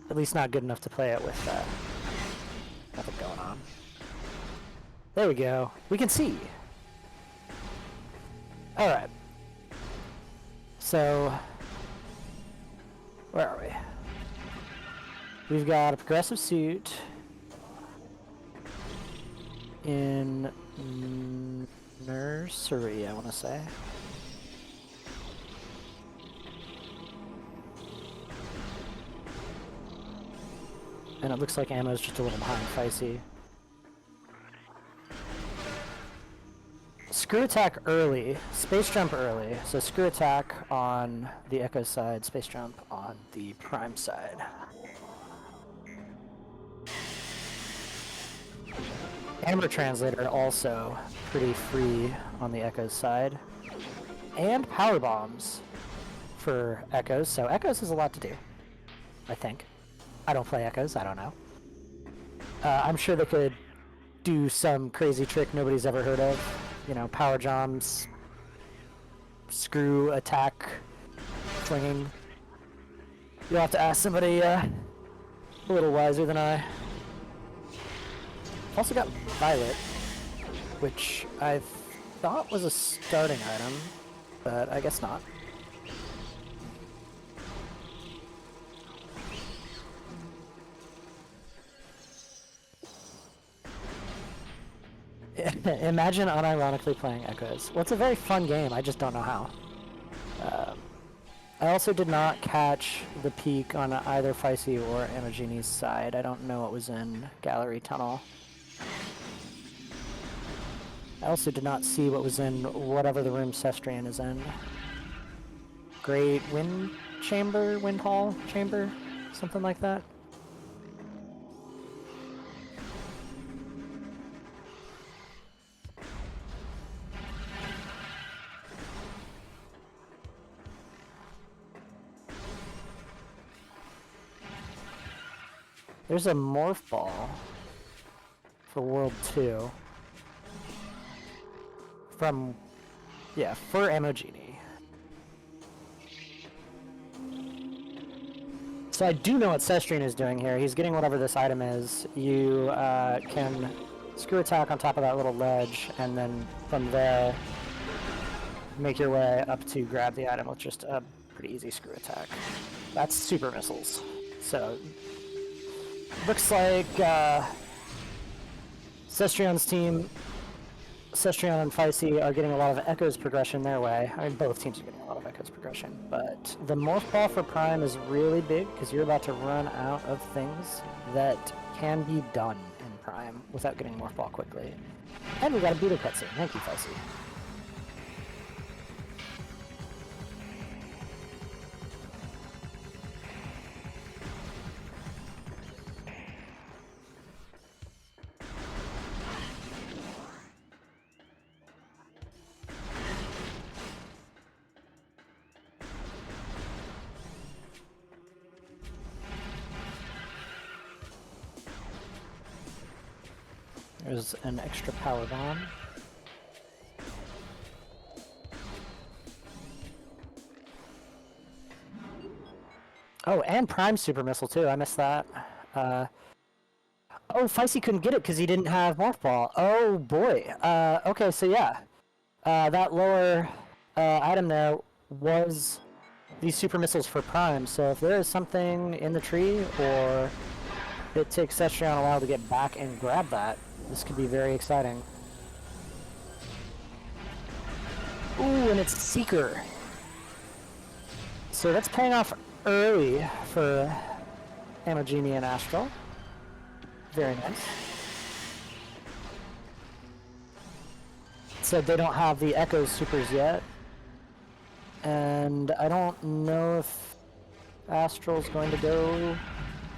At least not good enough to play it with nothing going on. There we go. We can see. Alright. So, where are we? We've got a progressive suit in nursery, I want to say. And it looks like ammo's just a little behind Feisty. Screw attack early, space jump early. So screw attack on the Echo side, space jump on the Prime side. Amber Translator also pretty free on the Echo's side. And power bombs for Echoes, so Echoes has a lot to do, I think. I don't play Echoes, I don't know. I'm sure they could do some crazy trick nobody's ever heard of. You know, power jumps, screw attack, flinging. You'll have to ask somebody a little wiser than I. Also got Violet, which I thought was a starting item, but I guess not. Imagine unironically playing Echoes. Well, it's a very fun game, I just don't know how. I also did not catch the peak on either Feisty or Amogini's side. I don't know what was in Gallery Tunnel. I also did not see what was in whatever the room Cestrian is in. Great Wind Chamber? Wind Hall Chamber? Something like that? There's a Morph Ball for World 2. From, yeah, for Amogini. So I do know what Cestrian is doing here. He's getting whatever this item is. You can screw attack on top of that little ledge, and then from there, make your way up to grab the item with just a pretty easy screw attack. That's super missiles. So, looks like Cestrian's team, Cestrian and Feisty, are getting a lot of Echoes progression their way. I mean, both teams are getting a lot of Echoes progression, but the Morph Ball for Prime is really big because you're about to run out of things that can be done in Prime without getting Morph Ball quickly. And we got a Buddha cutscene. Thank you, Feisty. There's an extra power bomb. Oh, and Prime Super Missile too. I missed that. Oh, Feisty couldn't get it because he didn't have Morph Ball. Oh boy. Okay, so yeah. That lower item there was these Super Missiles for Prime. So if there is something in the tree, or it takes Cestrian a while to get back and grab that, this could be very exciting. Ooh, and it's Seeker. So that's paying off early for Amogini and Astral. Very nice. So they don't have the Echo Supers yet. And I don't know if Astral's going to go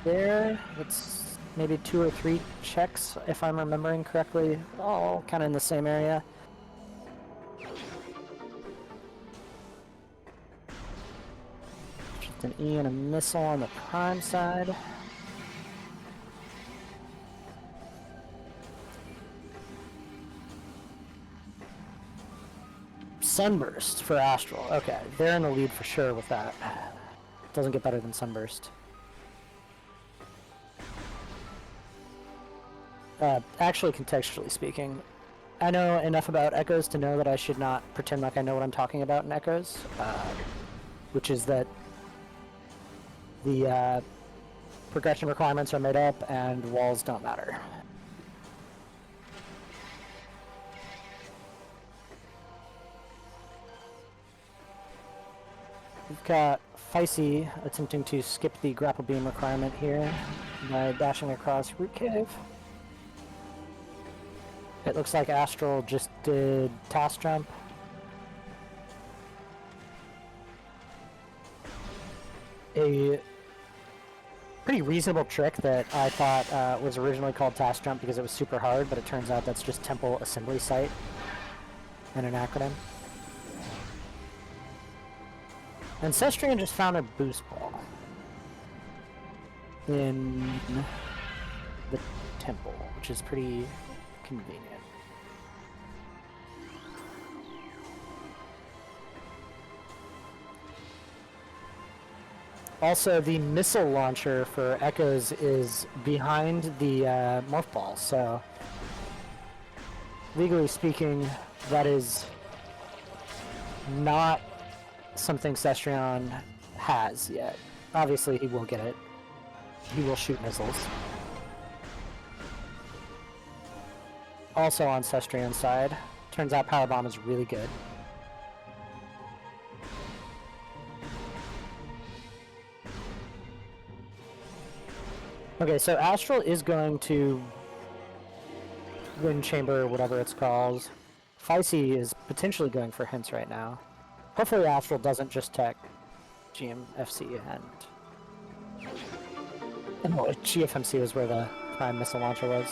there. It's maybe 2 or 3 checks, if I'm remembering correctly, all kind of in the same area. Just an E and a missile on the Prime side. Sunburst for Astral. Okay, they're in the lead for sure with that. Doesn't get better than Sunburst. Actually, contextually speaking, I know enough about Echoes to know that I should not pretend like I know what I'm talking about in Echoes, which is that the progression requirements are made up and walls don't matter. We've got Feisty attempting to skip the grapple beam requirement here by dashing across Root Cave. It looks like Astral just did Task Jump. A pretty reasonable trick that I thought was originally called Task Jump because it was super hard, but it turns out that's just Temple Assembly Site and an acronym. And Cestrian just found a boost ball in the temple, which is pretty convenient. Also, the missile launcher for Echoes is behind the morph ball, so legally speaking, that is not something Cestrion has yet. Obviously, he will get it. He will shoot missiles. Also on Cestrion's side, turns out Power Bomb is really good. Okay, so Astral is going to Wind Chamber, whatever it's called. Feisty is potentially going for hints right now. Hopefully Astral doesn't just tech GMFC and... No, GFMC was where the prime missile launcher was.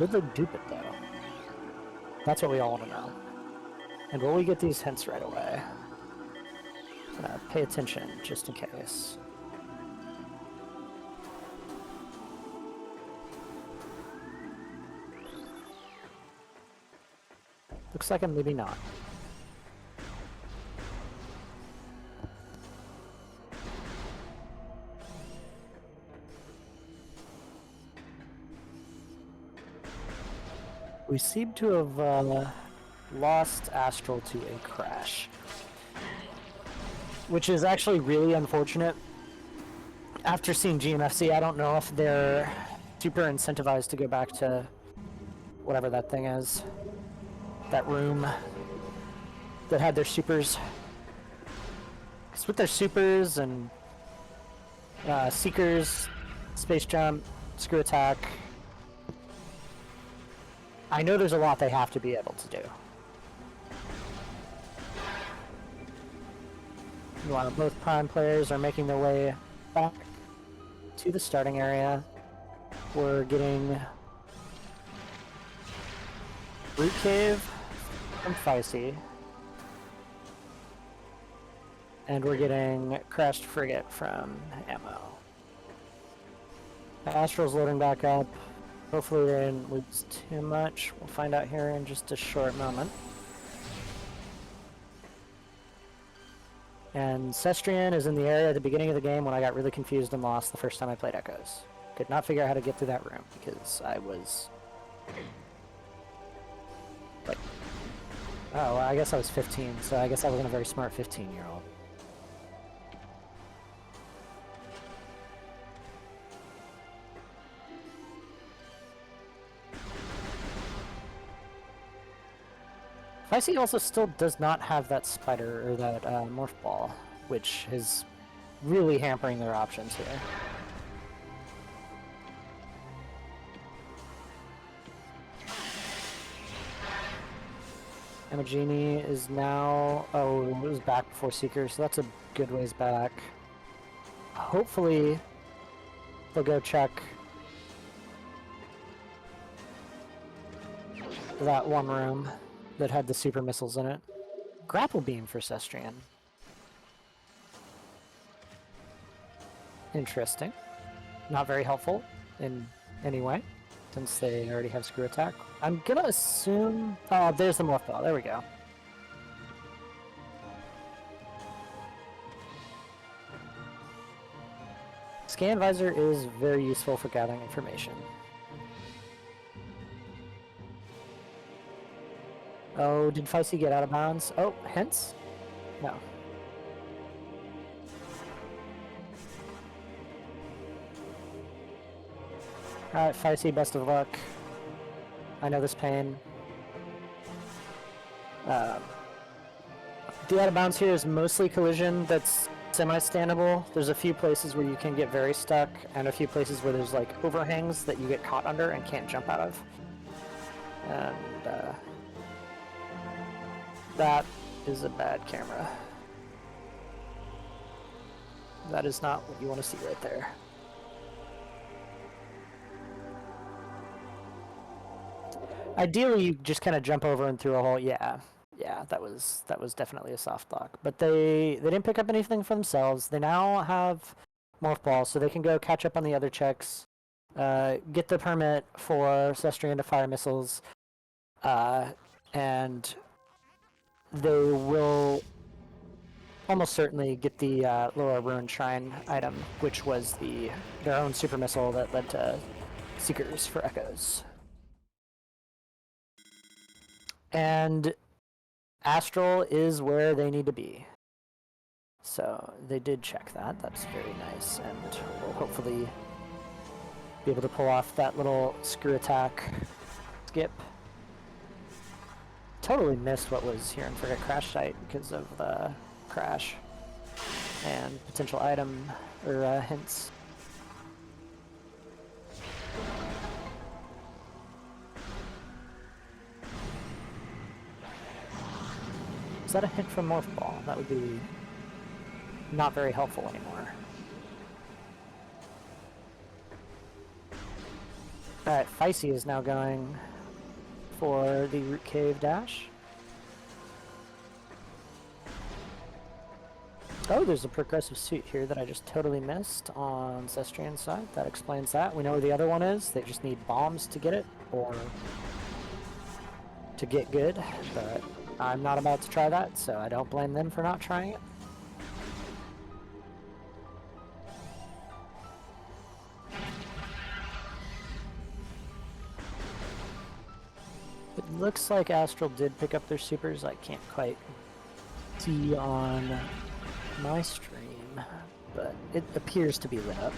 Would they dupe it though? That's what we all want to know. And will we get these hints right away? Pay attention, just in case. Looks like I'm maybe not. We seem to have lost Astral to a crash, which is actually really unfortunate. After seeing GMFC, I don't know if they're super incentivized to go back to whatever that thing is. That room that had their supers. Because with their supers and Seekers, Space Jump, Screw Attack, I know there's a lot they have to be able to do. While both Prime players are making their way back to the starting area, we're getting Root Cave from Feisty, and we're getting Crashed Frigate from Ammo. Astral's loading back up. Hopefully they didn't lose too much. We'll find out here in just a short moment. And Cestrian is in the area at the beginning of the game when I got really confused and lost the first time I played Echoes. Could not figure out how to get through that room because I was... like... oh, well, I guess I was 15, so I guess I wasn't a very smart 15-year-old. Feisty also still does not have that spider, or that morph ball, which is really hampering their options here. Emagini is now... oh, it was back before Seeker, so that's a good ways back. Hopefully, they'll go check that one room that had the super missiles in it. Grapple beam for Cestrian. Interesting. Not very helpful in any way, since they already have screw attack. I'm gonna assume... oh, there's the morph ball. There we go. Scan visor is very useful for gathering information. Oh, did Feisty get out of bounds? Oh, hints? No. Alright, Feisty, best of luck. I know this pain. The out of bounds here is mostly collision that's semi-standable. There's a few places where you can get very stuck, and a few places where there's like overhangs that you get caught under and can't jump out of. And that is a bad camera. That is not what you want to see right there. Ideally, you just kind of jump over and through a hole. Yeah, that was definitely a soft block. But they didn't pick up anything for themselves. They now have morph balls, so they can go catch up on the other checks, get the permit for Cestrian to fire missiles, and they will almost certainly get the Laura Ruined Shrine item, which was their own super missile that led to Seekers for Echoes. And Astral is where they need to be. So they did check that. That's very nice, and we'll hopefully be able to pull off that little screw attack skip. Totally missed what was here in Frigate Crash Site because of the crash and potential item or hints. Is that a hint from Morph Ball? That would be not very helpful anymore. Alright, Feisty is now going for the Root Cave dash. Oh, there's a progressive suit here that I just totally missed on Cestrian's side. That explains that. We know where the other one is. They just need bombs to get it, or to get good, but I'm not about to try that, so I don't blame them for not trying it. It looks like Astral did pick up their supers. I can't quite see on my stream, but it appears to be lit up.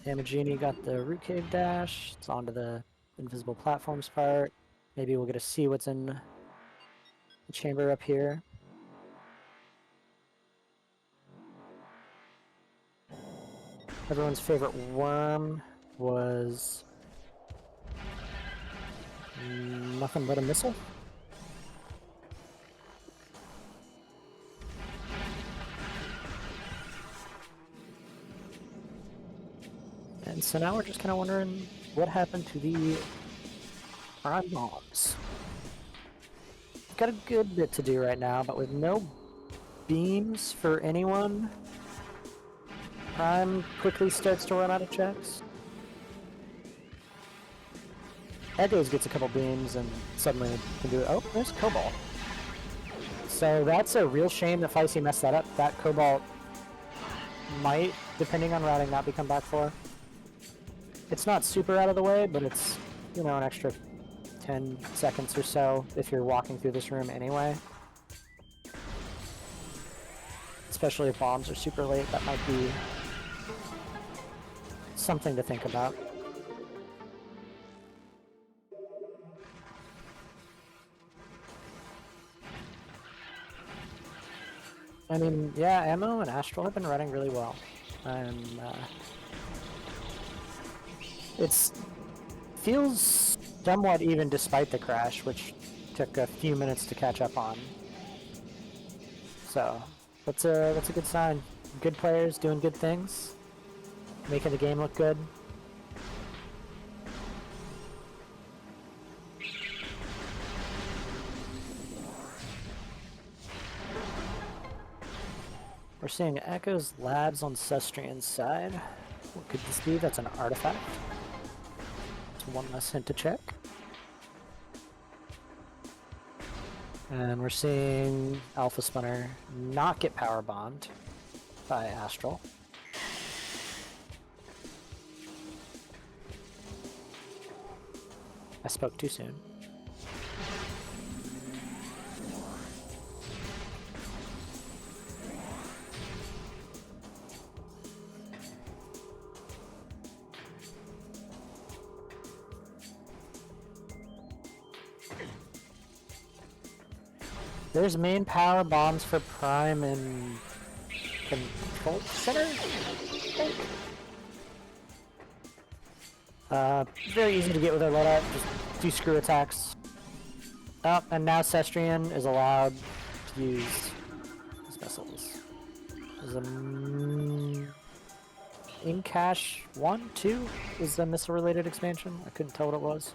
Amagini got the Root Cave dash. It's onto the invisible platforms part. Maybe we'll get to see what's in the chamber up here. Everyone's favorite worm was nothing but a missile. And so now we're just kind of wondering what happened to the prime bombs. We've got a good bit to do right now, but with no beams for anyone, Prime quickly starts to run out of checks. Echoes gets a couple beams and suddenly can do it. Oh, there's Cobalt. So that's a real shame that Feisty messed that up. That Cobalt might, depending on routing, not be come back for. It's not super out of the way, but it's, you know, an extra 10 seconds or so if you're walking through this room anyway. Especially if bombs are super late, that might be something to think about. I mean, yeah, Ammo and Astral have been running really well. And it feels somewhat even despite the crash, which took a few minutes to catch up on. So that's a good sign. Good players doing good things, making the game look good. We're seeing Echo's Labs on Cestrian's side. What could this be? That's an artifact. It's one less hint to check. And we're seeing Alpha Splinter not get power bombed by Astral. I spoke too soon. There's main power bombs for Prime and Control Center, I think? Very easy to get with our loadout, just do screw attacks. Oh, and now Cestrian is allowed to use his missiles. There's a Incash 1, 2 is the missile-related expansion. I couldn't tell what it was.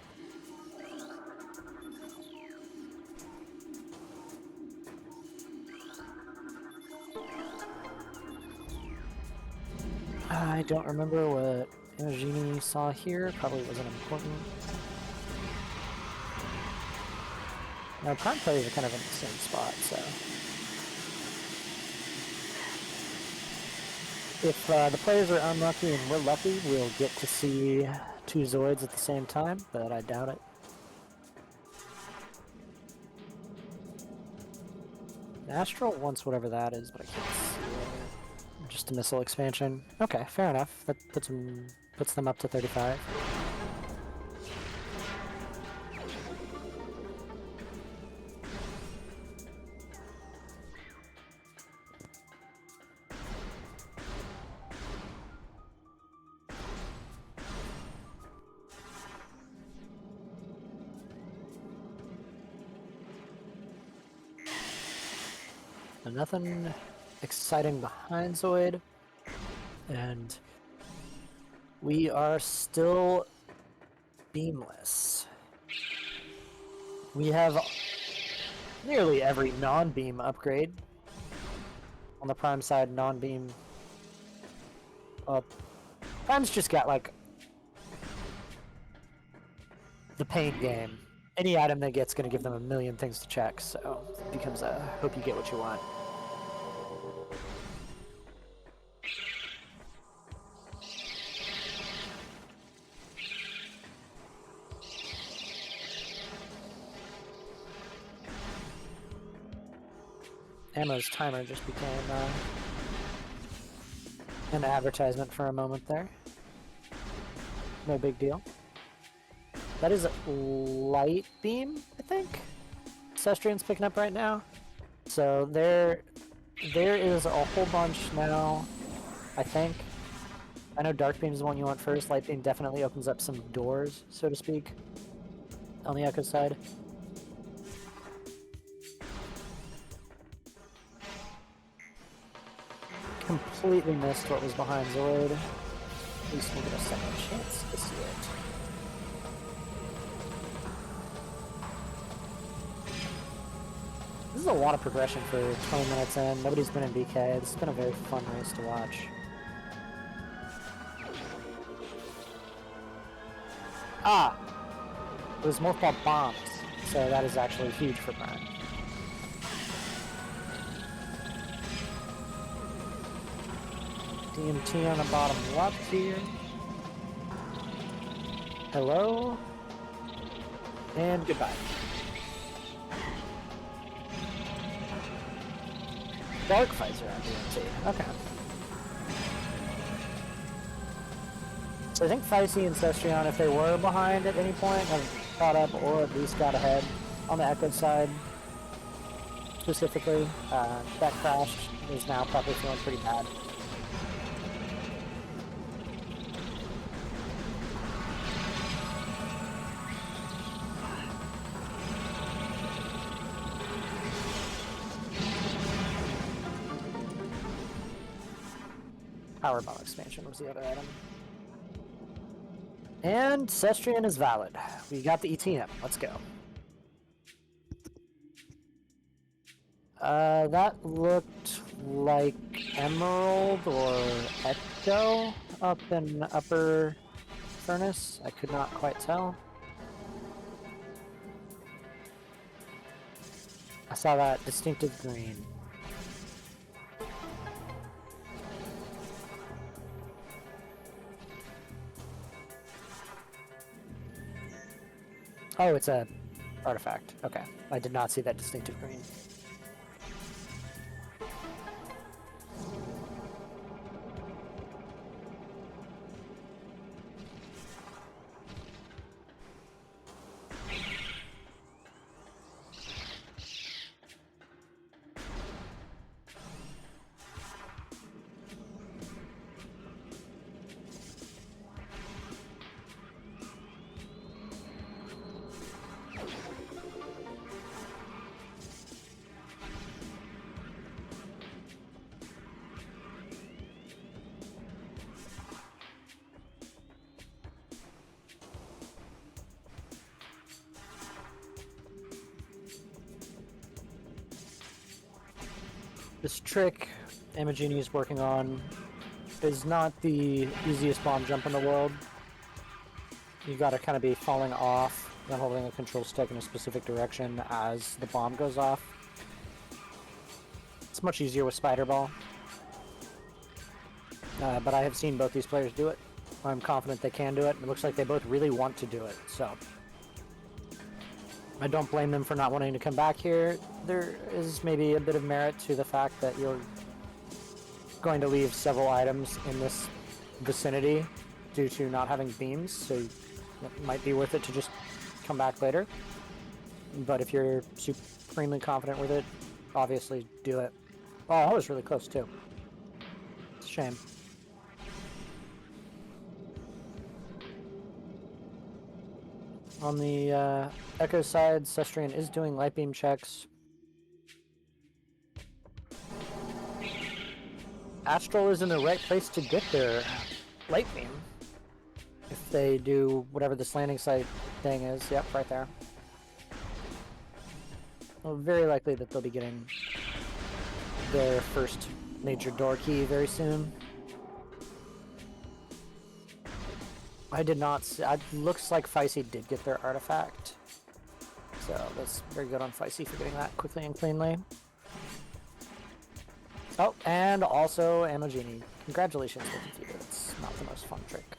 I don't remember what Imagini saw here. Probably wasn't important. Now, Prime players are kind of in the same spot, so... If the players are unlucky and we're lucky, we'll get to see two Zoids at the same time, but I doubt it. Astral wants whatever that is, but I can't see it. Just a missile expansion. Okay, fair enough. That puts them up to 35. Nothing exciting behind Zoid, and we are still beamless. We have nearly every non-beam upgrade. On the Prime side, non-beam up. Prime's just got like the paint game. Any item they get's gonna give them a million things to check, so it becomes a hope you get what you want. Ammo's timer just became an advertisement for a moment there. No big deal. That is light beam, I think. Cestrian's picking up right now. So there is a whole bunch now, I think. I know dark beam is the one you want first. Light beam definitely opens up some doors, so to speak, on the Echo side. Completely missed what was behind Zoid. At least we'll get a second chance to see it. This is a lot of progression for 20 minutes in. Nobody's been in BK. This has been a very fun race to watch. Ah! It was more called bombs, so that is actually huge for Prime. DMT on the bottom left here. Hello. And goodbye. Dark fights are on DMT. Okay. So I think Feisty and Cestrion, if they were behind at any point, have caught up or at least got ahead on the Echo side. Specifically, that crash is now probably feeling pretty bad. Powerball expansion was the other item. And Cestrian is valid. We got the ETM. Let's go. That looked like Emerald or Echo up in Upper Furnace. I could not quite tell. saw that distinctive green. Oh, it's a artifact. Okay. I did not see that distinctive green. This trick Imogene is working on is not the easiest bomb jump in the world. You gotta kind of be falling off and holding a control stick in a specific direction as the bomb goes off. It's much easier with Spider Ball. But I have seen both these players do it. I'm confident they can do it. It looks like they both really want to do it, so I don't blame them for not wanting to come back here. There is maybe a bit of merit to the fact that you're going to leave several items in this vicinity due to not having beams, so it might be worth it to just come back later. But if you're supremely confident with it, obviously do it. Oh, I was really close too. It's a shame. On the Echo side, Cestrian is doing light beam checks. Astral is in the right place to get their light beam. If they do whatever this landing site thing is. Yep, right there. Well, very likely that they'll be getting their first major door key very soon. I did not see, it looks like Feisty did get their artifact. So that's very good on Feisty for getting that quickly and cleanly. Oh, and also Amogini. Congratulations with you. It's not the most fun trick.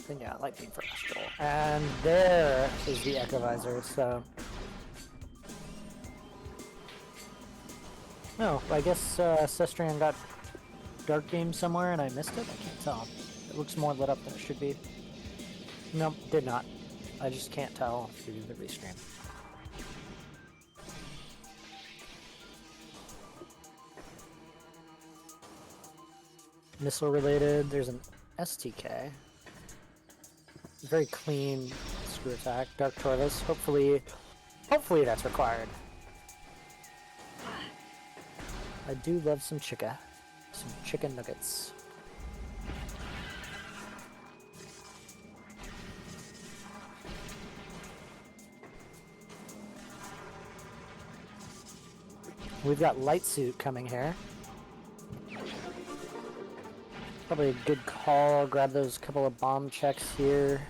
Then yeah, light beam for Astral. And there is the Echo Visor, so... Oh, I guess Cestrian got Dark Beam somewhere and I missed it? I can't tell. It looks more lit up than it should be. Nope, did not. I just can't tell through the restream. Missile related, there's an STK. Very clean screw attack. Dark Tortoise, hopefully that's required. I do love some chicken nuggets. We've got Light Suit coming here. Probably a good call. Grab those couple of bomb checks here.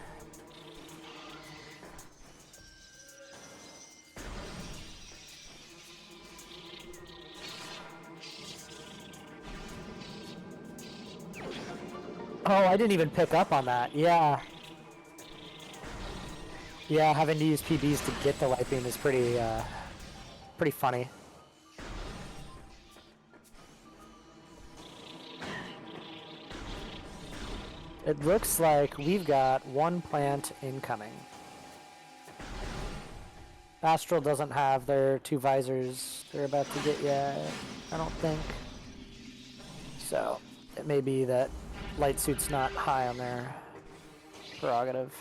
Oh, I didn't even pick up on that. Yeah. Yeah, having to use PBs to get the light beam is pretty funny. It looks like we've got one plant incoming. Astral doesn't have their two visors they're about to get yet, I don't think. So, it may be that Light Suit's not high on their prerogative.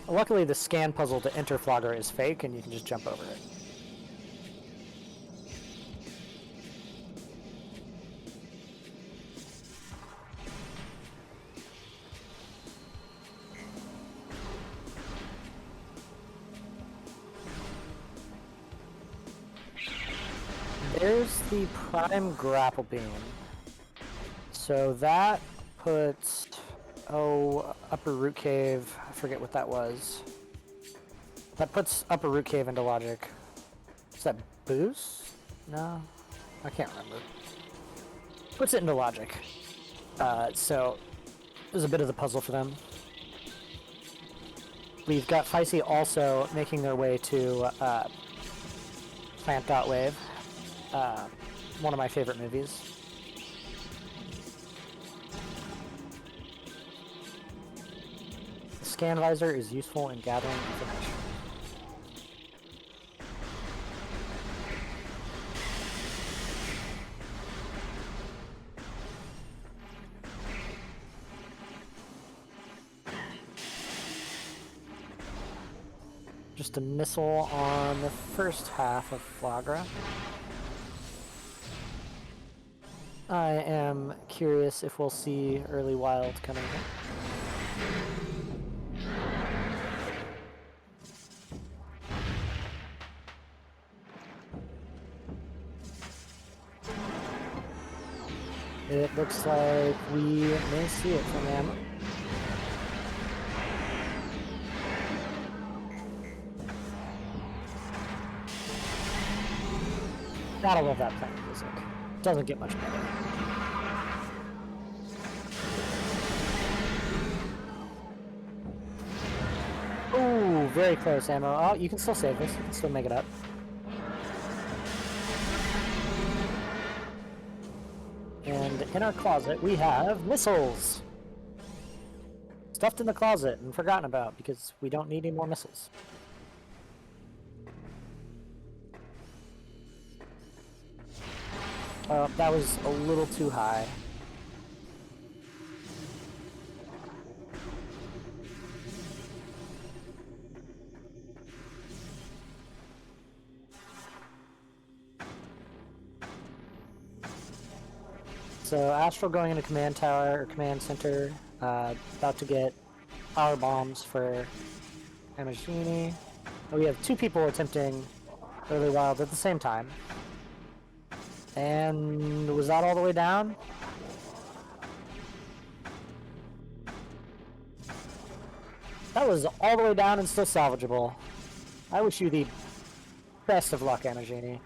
Luckily, the scan puzzle to enter Flogger is fake, and you can just jump over it. There's the Prime Grapple Beam. So that puts, Upper Root Cave forget what that was. That puts Upper Root Cave into logic. Is that boost? No? I can't remember. Puts it into logic. So, it was a bit of the puzzle for them. We've got Feisty also making their way to Plant.Wave. One of my favorite movies. The scan visor is useful in gathering information. Just a missile on the first half of Flagra. I am curious if we'll see early wild coming in. It looks like we may see it from them. Gotta love that playing music. Doesn't get much better. Ooh, very close ammo. Oh, you can still save this. You can still make it up. And in our closet, we have missiles. Stuffed in the closet and forgotten about because we don't need any more missiles. That was a little too high. So Astral going into command tower or command center, about to get power bombs for Amagini. We have two people attempting early wild at the same time. And was that all the way down? That was all the way down and still salvageable. I wish you the best of luck, Amagini.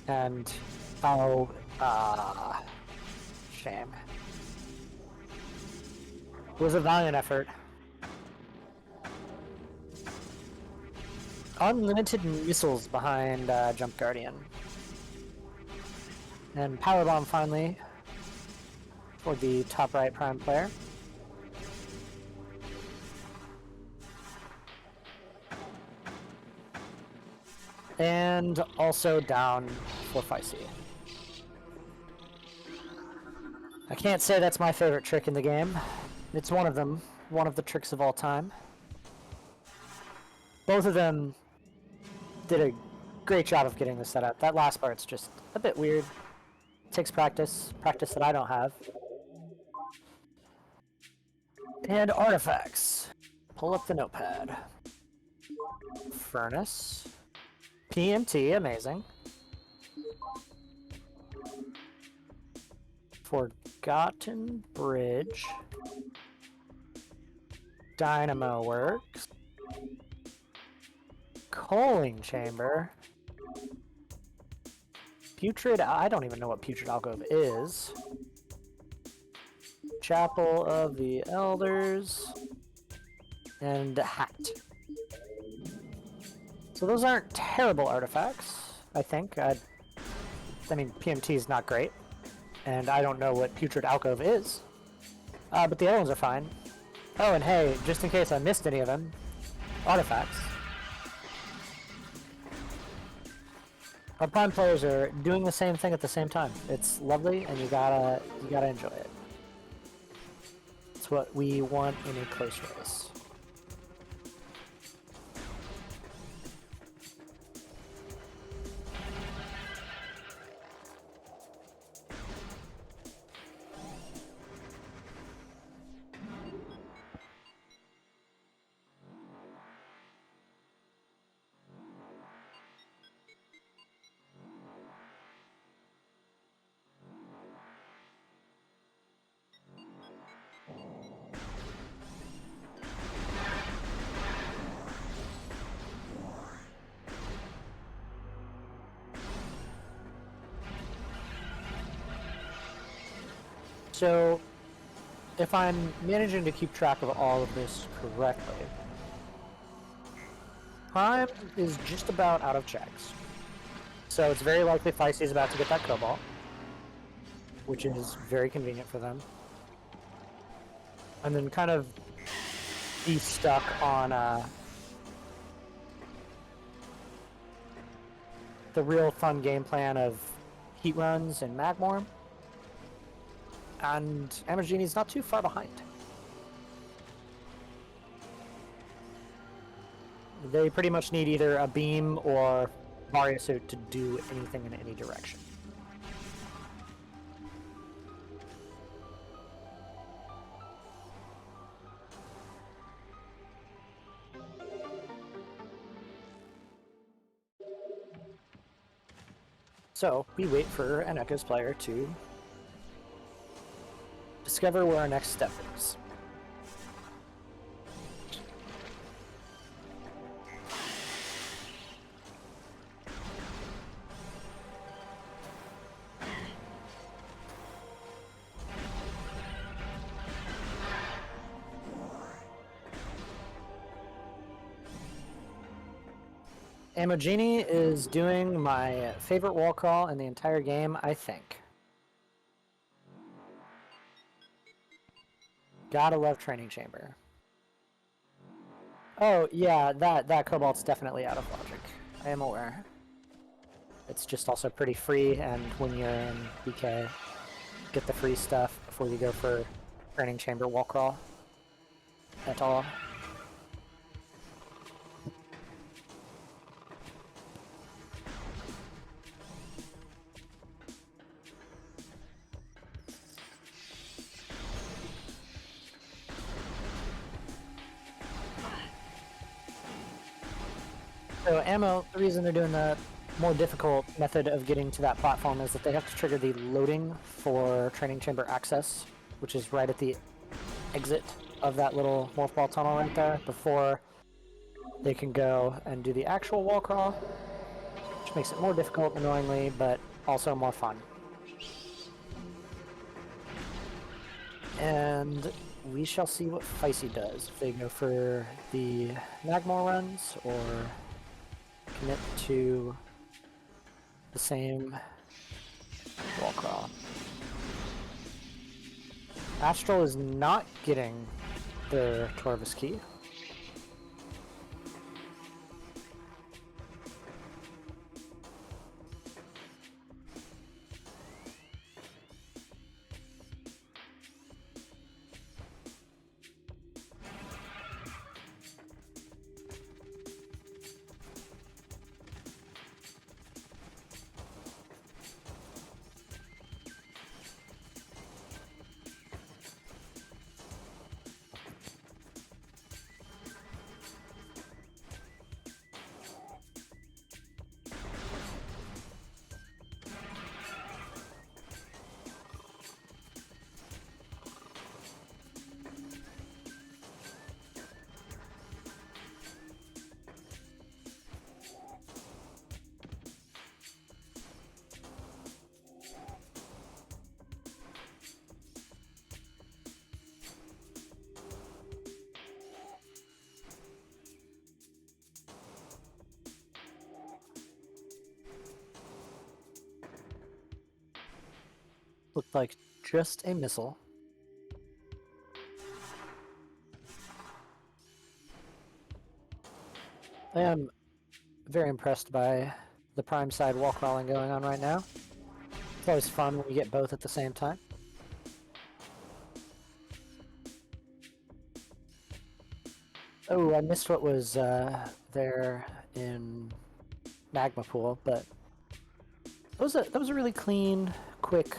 And shame. It was a valiant effort. Unlimited missiles behind Jump Guardian. And Power Bomb finally for the top right prime player. And also down for Feisty. I can't say that's my favorite trick in the game. It's one of them, one of the tricks of all time. Both of them did a great job of getting this set up. That last part's just a bit weird. Takes practice that I don't have. And artifacts. Pull up the notepad. Furnace. PMT, amazing. Forgotten Bridge. Dynamo Works. Coaling Chamber. Putrid, I don't even know what Putrid Alcove is. Chapel of the Elders. And Hat. So those aren't terrible artifacts, I think. I mean, PMT is not great. And I don't know what Putrid Alcove is. But the other ones are fine. Oh, and hey, just in case I missed any of them, artifacts. Our prime players are doing the same thing at the same time. It's lovely, and you gotta enjoy it. It's what we want in a close race. So, if I'm managing to keep track of all of this correctly, Prime is just about out of checks. So it's very likely Feisty is about to get that Cobalt, which is very convenient for them. And then kind of be stuck on the real fun game plan of heat runs and Magmorm. And Amorgini's not too far behind. They pretty much need either a beam or Varia Suit to do anything in any direction. So, we wait for an Echoes player to discover where our next step is. Amogini is doing my favorite wall crawl in the entire game, I think. Gotta love Training Chamber. Oh, yeah, that Cobalt's definitely out of logic. I am aware. It's just also pretty free, and when you're in BK, get the free stuff before you go for Training Chamber wall crawl at all. So Ammo, the reason they're doing the more difficult method of getting to that platform is that they have to trigger the loading for Training Chamber access, which is right at the exit of that little Morph Ball tunnel right there, before they can go and do the actual wall crawl, which makes it more difficult, annoyingly, but also more fun. And we shall see what Feisty does, if they go for the Magmor runs, or commit to the same wall crawl. Astral is not getting their Torvus key. Looked like just a missile. I am very impressed by the prime side wall crawling going on right now. It's always fun when you get both at the same time. Oh, I missed what was there in Magma Pool, but that was a really clean, quick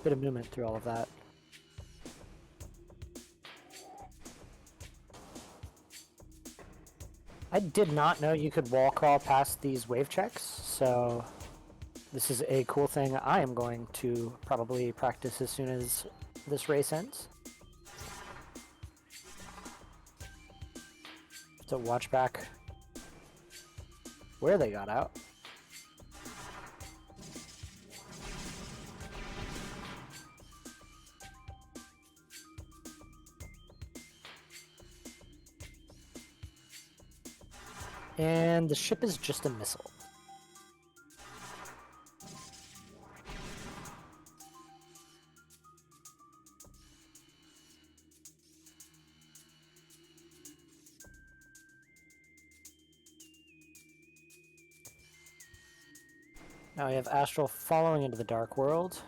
bit of movement through all of that. I did not know you could wall crawl past these wave checks, so this is a cool thing I am going to probably practice as soon as this race ends. So watch back where they got out. And the ship is just a missile. Now we have Astral following into the Dark World.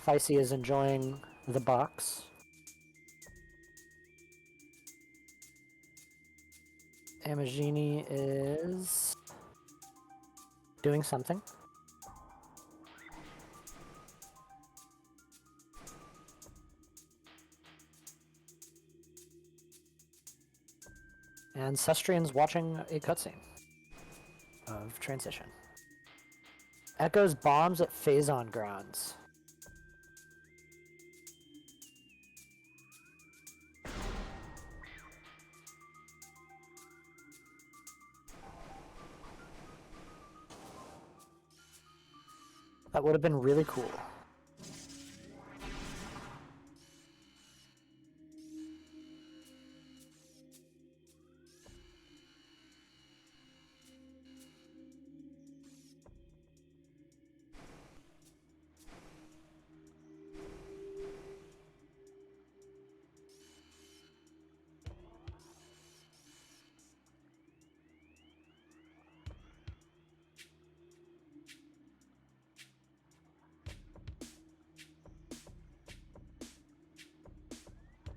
Feisty is enjoying the box. Amagini is doing something. And Cestrian's watching a cutscene of transition. Echoes bombs at Phazon grounds. That would have been really cool.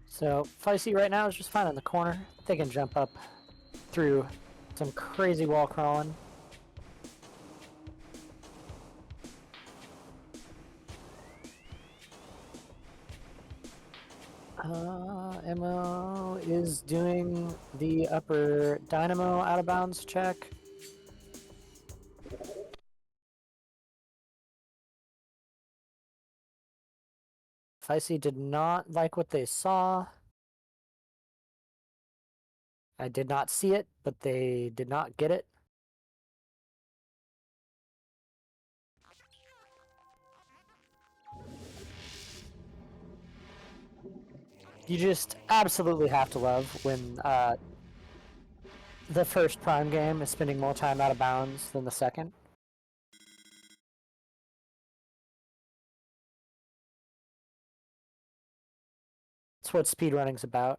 So Feisty right now is just fine in the corner. They can jump up through some crazy wall crawling. Emo is doing the upper dynamo out of bounds check. Feisty did not like what they saw. I did not see it, but they did not get it. You just absolutely have to love when the first Prime game is spending more time out of bounds than the second. That's what speedrunning's about.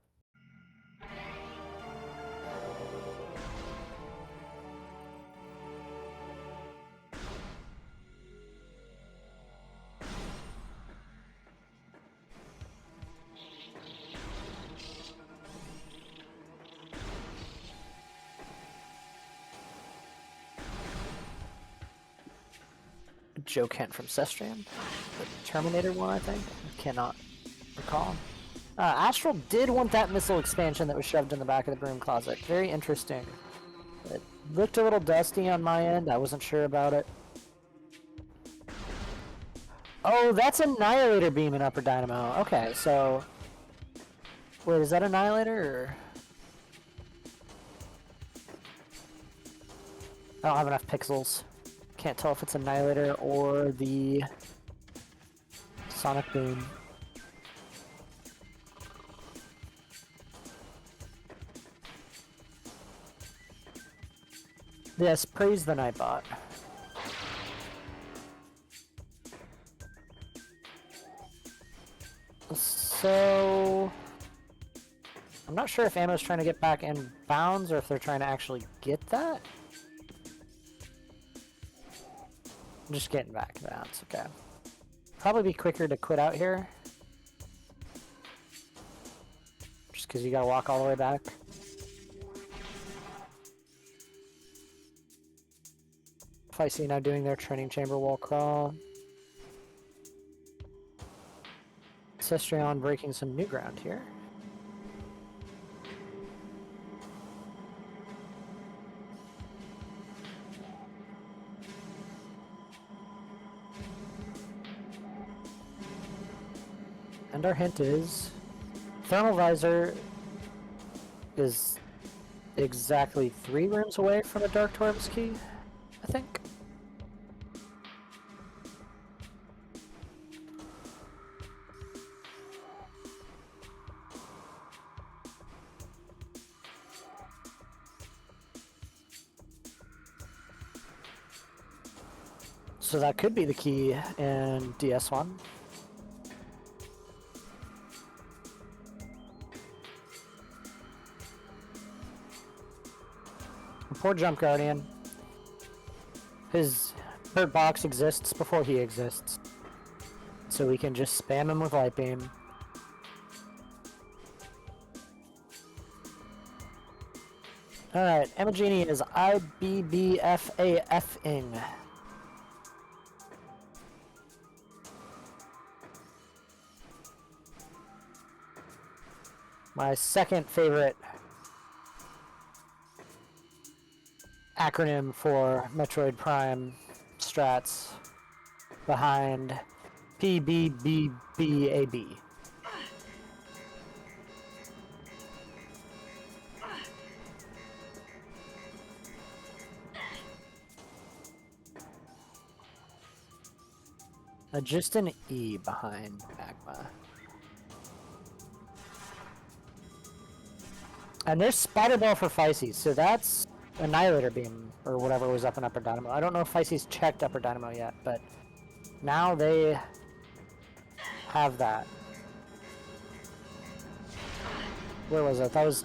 Joke hint from Cestrian. The Terminator one, I think. I cannot recall. Astral did want that missile expansion that was shoved in the back of the broom closet. Very interesting. It looked a little dusty on my end. I wasn't sure about it. Oh, that's Annihilator Beam in Upper Dynamo. Okay, so... Wait, is that Annihilator, or...? I don't have enough pixels. Can't tell if it's Annihilator or the Sonic Boom. Yes, praise the Nightbot. So... I'm not sure if Ammo's trying to get back in bounds or if they're trying to actually get that. I'm just getting back in bounds, okay. Probably be quicker to quit out here. Just because you gotta walk all the way back. Feisty now doing their training chamber wall crawl. Cestrion breaking some new ground here. And our hint is Thermal Visor is exactly 3 rooms away from a Dark Torbs key, I think. So that could be the key in DS1. Poor Jump Guardian. His hurt box exists before he exists. So we can just spam him with Light Beam. Alright, Emigenie is IBBFAF-ing. My second favorite acronym for Metroid Prime strats behind PBBBAB. Just an E behind Magma. And there's Spider Ball for Feisty, so that's Annihilator Beam, or whatever was up in Upper Dynamo. I don't know if Feisty's checked Upper Dynamo yet, but now they have that. Where was it? That was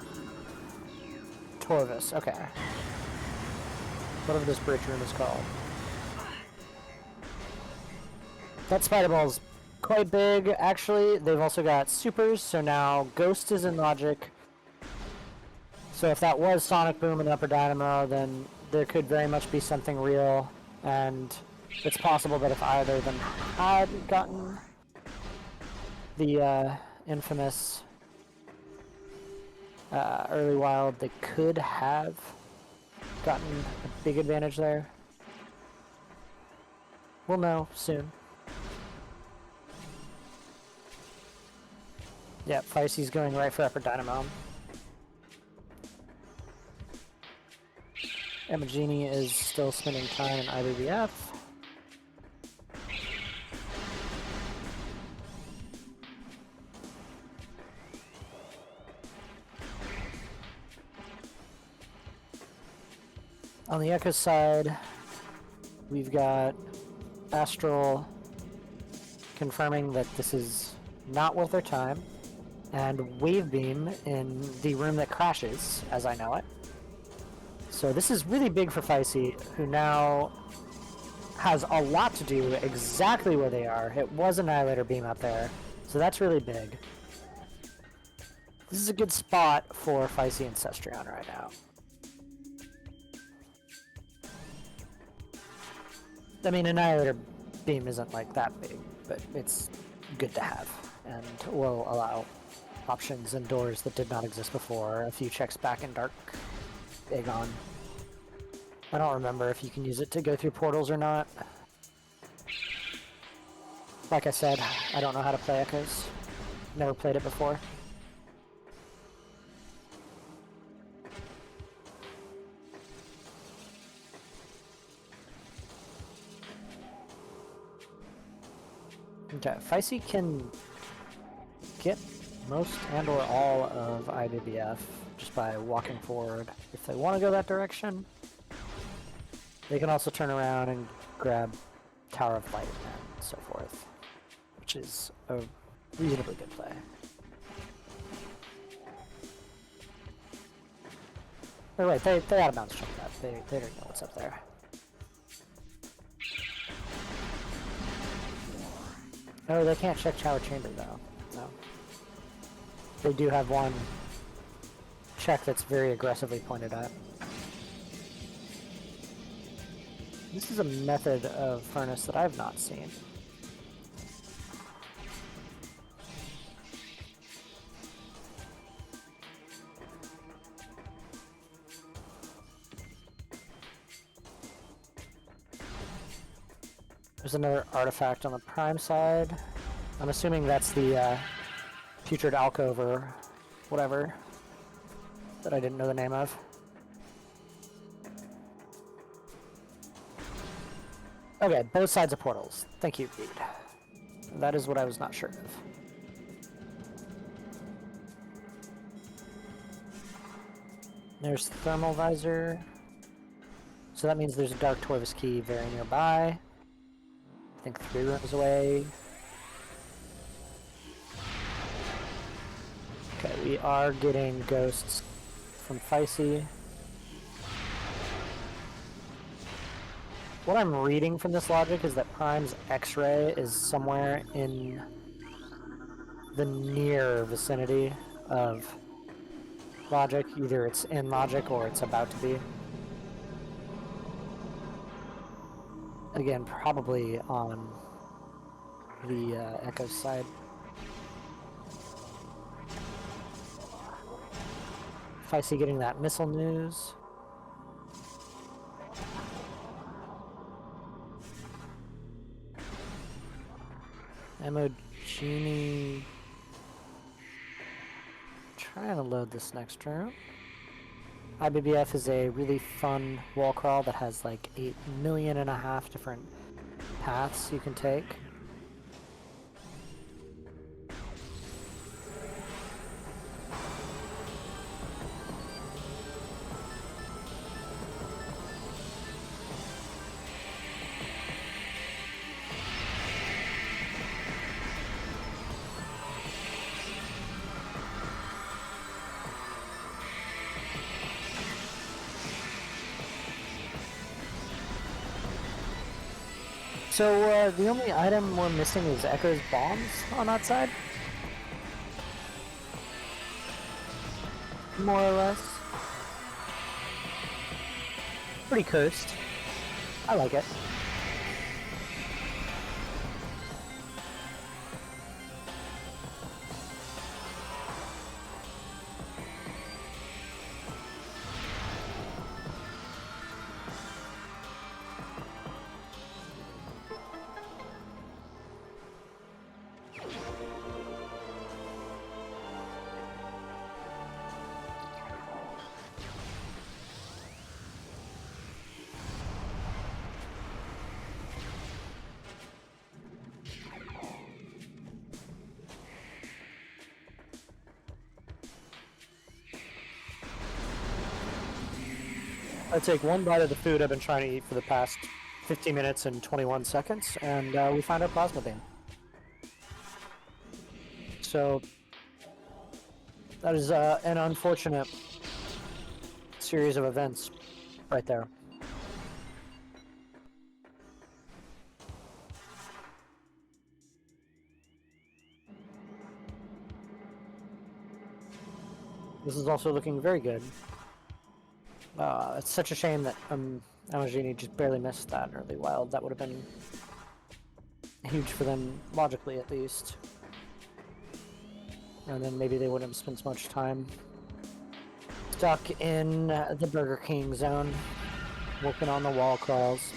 Torvis, okay. Whatever this bridge room is called. That Spider Ball's quite big, actually. They've also got supers, so now Ghost is in Logic. So if that was Sonic Boom in Upper Dynamo, then there could very much be something real, and it's possible that if either of them had gotten the infamous early wild, they could have gotten a big advantage there. We'll know soon. Yeah, Feisty's going right for Upper Dynamo. Emigenie is still spending time in IBBF. On the Echo side, we've got Astral confirming that this is not worth their time, and Wave Beam in the room that crashes, as I know it. So this is really big for Feisty, who now has a lot to do exactly where they are. It was Annihilator Beam up there, so that's really big. This is a good spot for Feisty and Cestrion right now. I mean, Annihilator Beam isn't like that big, but it's good to have, and will allow options and doors that did not exist before. A few checks back in Dark Aegon. I don't remember if you can use it to go through portals or not. Like I said, I don't know how to play Echoes. Never played it before. Okay, Feisty can get most and or all of IBBF just by walking forward. If they want to go that direction, they can also turn around and grab Tower of Light and so forth, which is a reasonably good play. They're right, they out of bounds check that. They don't know what's up there. No, they can't check Tower Chamber though. No. They do have one check that's very aggressively pointed at. This is a method of Furnace that I've not seen. There's another artifact on the Prime side. I'm assuming that's the Putrid Alcove or whatever that I didn't know the name of. Okay, both sides of portals. Thank you, Reed. That is what I was not sure of. There's Thermal Visor. So that means there's a Dark Torvis key very nearby. I think 3 rooms away. Okay, we are getting ghosts from Feisty. What I'm reading from this logic is that Prime's X-ray is somewhere in the near vicinity of logic. Either it's in logic or it's about to be. Again, probably on the Echo side. Feisty getting that missile news. Genie. Trying to load this next room. IBBF is a really fun wall crawl that has like 8.5 million different paths you can take. So the only item we're missing is Echo's bombs on that side. More or less. Pretty cursed. I like it. I take one bite of the food I've been trying to eat for the past 15 minutes and 21 seconds, and we find our plasma beam. So that is an unfortunate series of events right there. This is also looking very good. It's such a shame that Amagini just barely missed that early wild. That would have been huge for them, logically at least. And then maybe they wouldn't have spent so much time stuck in the Burger King zone, working on the wall crawls.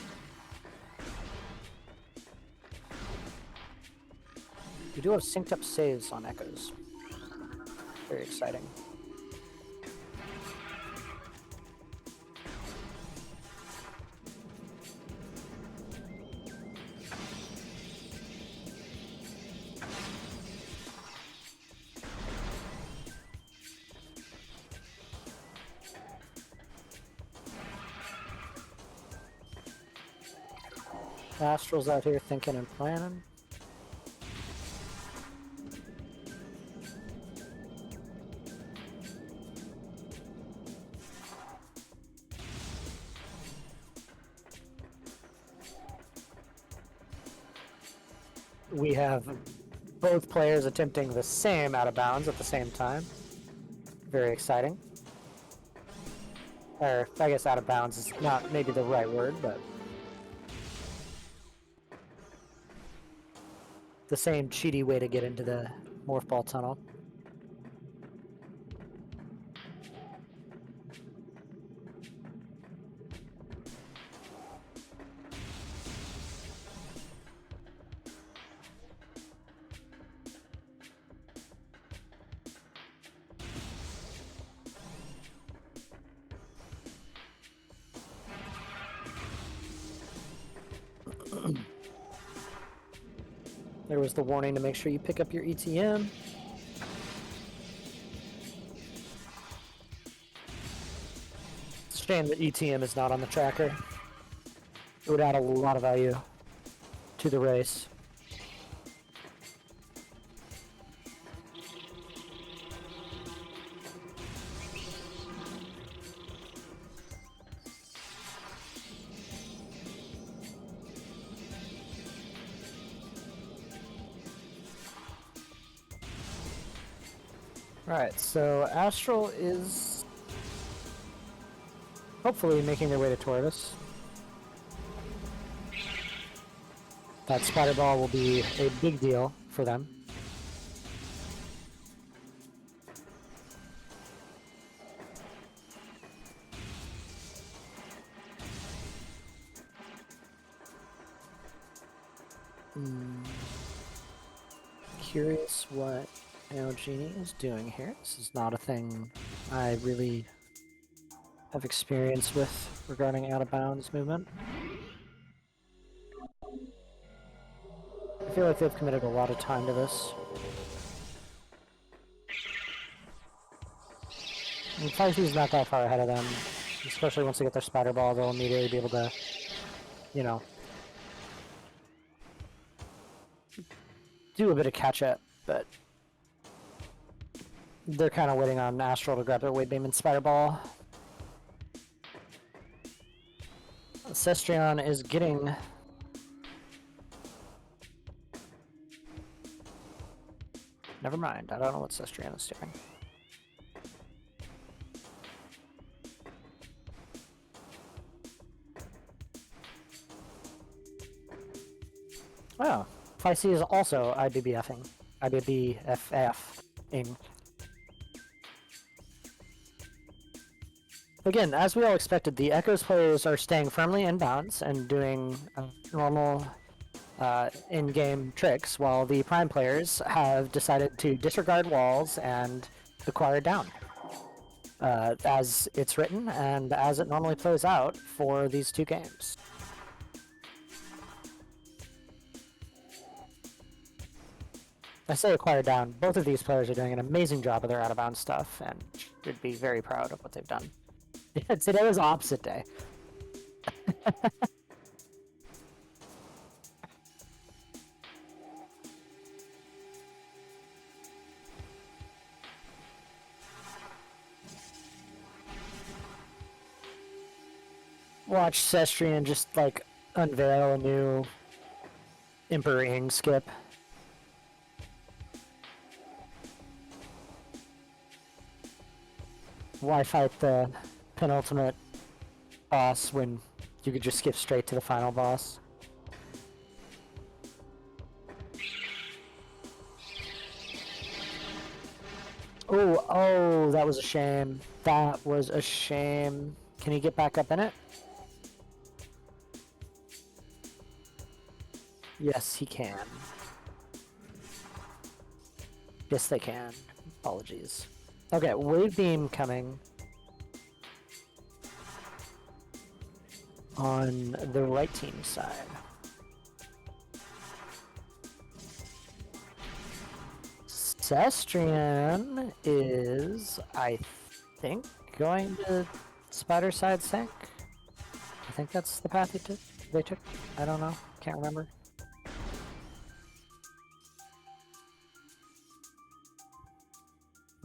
We do have synced up saves on Echoes. Very exciting. Astral's out here thinking and planning. We have both players attempting the same out of bounds at the same time. Very exciting. Or, I guess out of bounds is not maybe the right word, but the same cheaty way to get into the morph ball tunnel. There was the warning to make sure you pick up your ETM. It's a shame that ETM is not on the tracker. It would add a lot of value to the race. Alright, so Astral is hopefully making their way to Tortoise. That spider ball will be a big deal for them. Curious what Genie is doing here. This is not a thing I really have experience with regarding out of bounds movement. I feel like they've committed a lot of time to this. And Feisty's not that far ahead of them, especially once they get their spider ball, they'll immediately be able to, you know, do a bit of catch up, but they're kind of waiting on Astral to grab their Wave Beam and Spider Ball. Cestrion is getting never mind, I don't know what Cestrion is doing. Oh, Feisty is also IBBFing. IBBFF-ing. Again, as we all expected, the Echoes players are staying firmly in bounds and doing normal in-game tricks, while the Prime players have decided to disregard walls and acquire down. As it's written, and as it normally plays out for these two games. I say acquire down, both of these players are doing an amazing job of their out-of-bounds stuff, and should be very proud of what they've done. Today was opposite day. Watch Cestrion just, like, unveil a new Emperor Ing skip. Why fight the penultimate boss when you could just skip straight to the final boss? Oh, that was a shame. That was a shame. Can he get back up in it? Yes, he can. Yes, they can. Apologies. Okay, Wave Beam coming on the right team side. Cestrion is, I think, going to Spider Side Sync. I think that's the path they took. I don't know. Can't remember.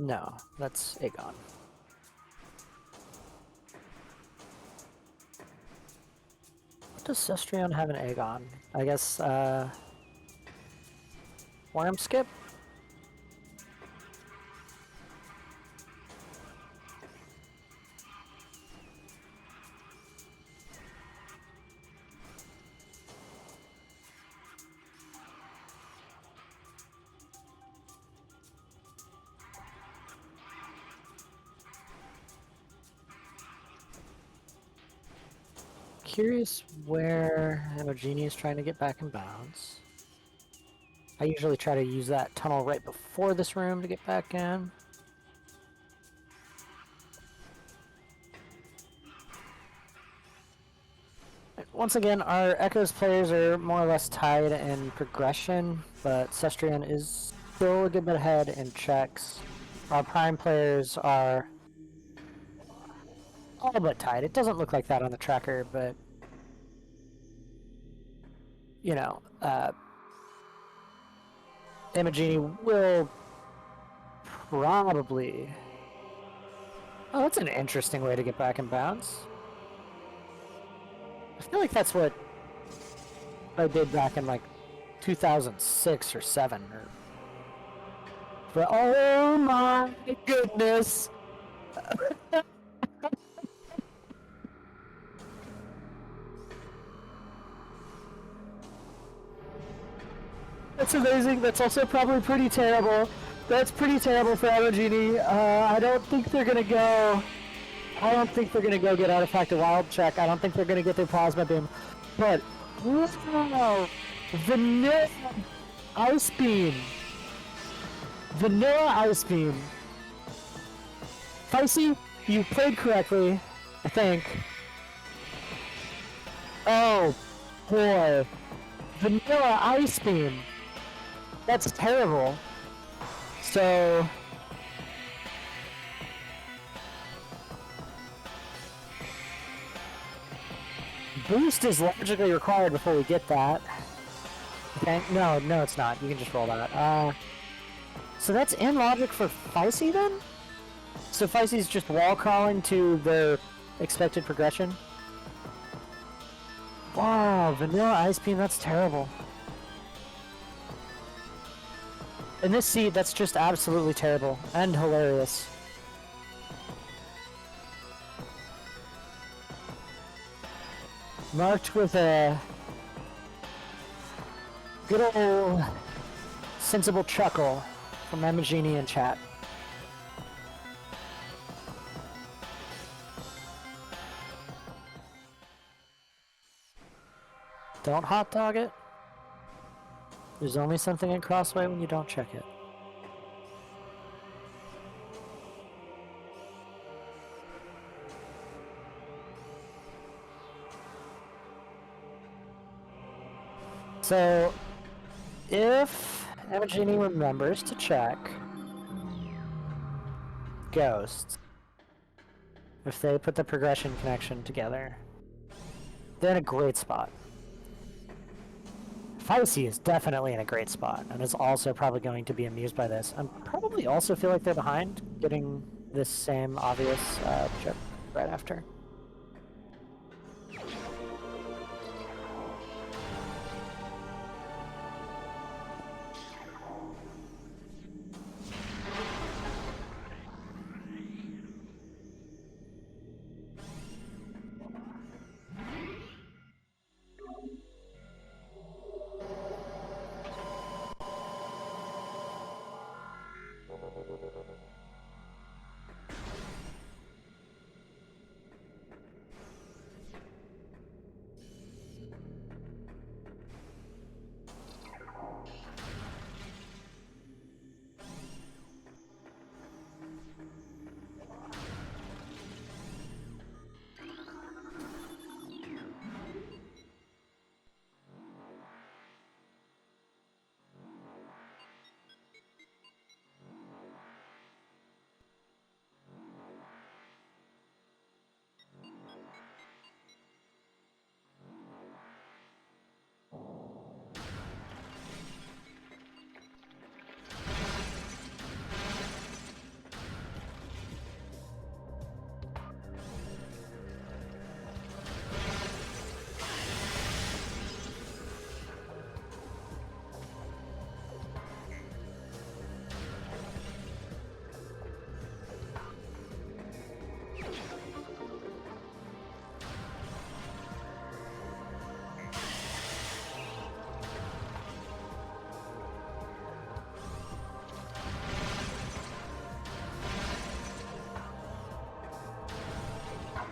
No, that's Aegon. What does Cestrion have an Aegon? I guess, Worm Skip? Curious where Genie is trying to get back in bounds. I usually try to use that tunnel right before this room to get back in. Once again, our Echoes players are more or less tied in progression, but Cestrion is still a good bit ahead in checks. Our Prime players are all but tied. It doesn't look like that on the tracker, but you know, Imogene will probably... Oh, that's an interesting way to get back in bounds. I feel like that's what I did back in like 2006 or 7 or... But oh my goodness! That's amazing. That's also probably pretty terrible. That's pretty terrible for Emogene. I don't think they're gonna go... I don't think they're gonna go get Artifact of Wild Check. I don't think they're gonna get their Plasma Beam. But, wow! Vanilla Ice Beam! Vanilla Ice Beam! Feisty, you played correctly, I think. Oh, boy. Vanilla Ice Beam! That's terrible. So... Boost is logically required before we get that. Okay, no, it's not. You can just roll that. So that's in logic for Feisty then? So Feisty's just wall crawling to their expected progression? Wow, Vanilla Ice Beam, that's terrible. In this seed, that's just absolutely terrible and hilarious. Marked with a good old sensible chuckle from Emogene in chat. Don't hot dog it. There's only something in Crossway when you don't check it. So, if Emogene remembers to check Ghosts, if they put the progression connection together, they're in a great spot. Feisty is definitely in a great spot, and is also probably going to be amused by this. I probably also feel like they're behind, getting this same obvious chip right after.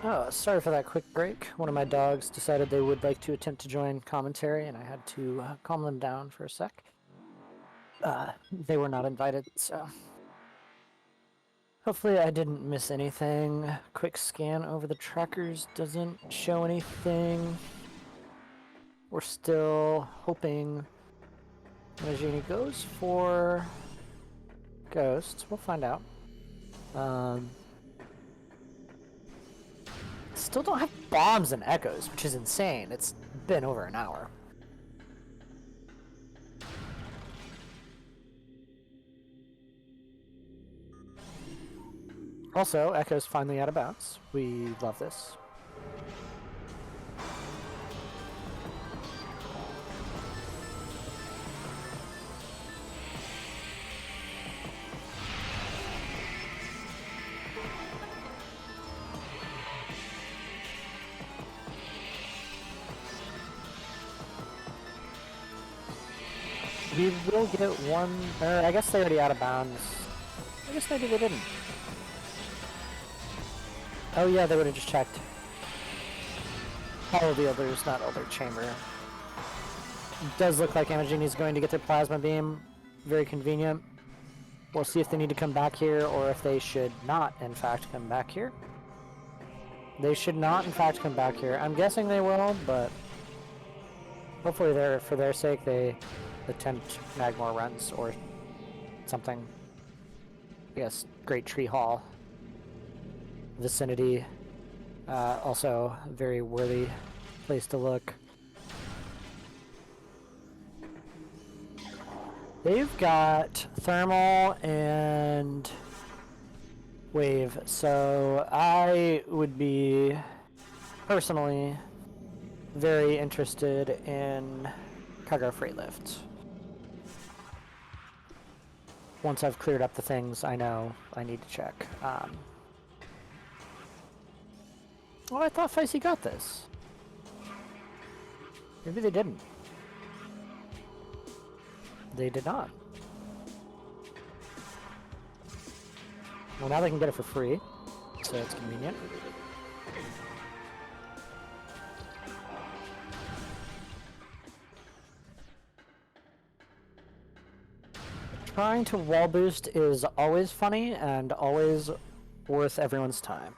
Oh, sorry for that quick break. One of my dogs decided they would like to attempt to join commentary, and I had to calm them down for a sec. They were not invited, so... Hopefully I didn't miss anything. Quick scan over the trackers doesn't show anything. We're still hoping Emogene goes for Ghosts. We'll find out. Still don't have bombs and echoes, which is insane. It's been over an hour. Also, Echo's finally out of bounds. We love this. We will get one, or I guess they already out of bounds. I guess maybe they didn't. Oh yeah, they would have just checked. All of the others, not Elder Chamber. It does look like Amagini is going to get their Plasma Beam. Very convenient. We'll see if they need to come back here, or if they should not, in fact, come back here. They should not, in fact, come back here. I'm guessing they will, but hopefully for their sake, they attempt Magmor runs or something. Yes, Great Tree Hall vicinity. Also, very worthy place to look. They've got Thermal and Wave, so I would be personally very interested in Cargo Freight Lift. Once I've cleared up the things I know I need to check. Oh, I thought Feisty got this. Maybe they didn't. They did not. Well, now they can get it for free, so it's convenient. Trying to wall boost is always funny and always worth everyone's time.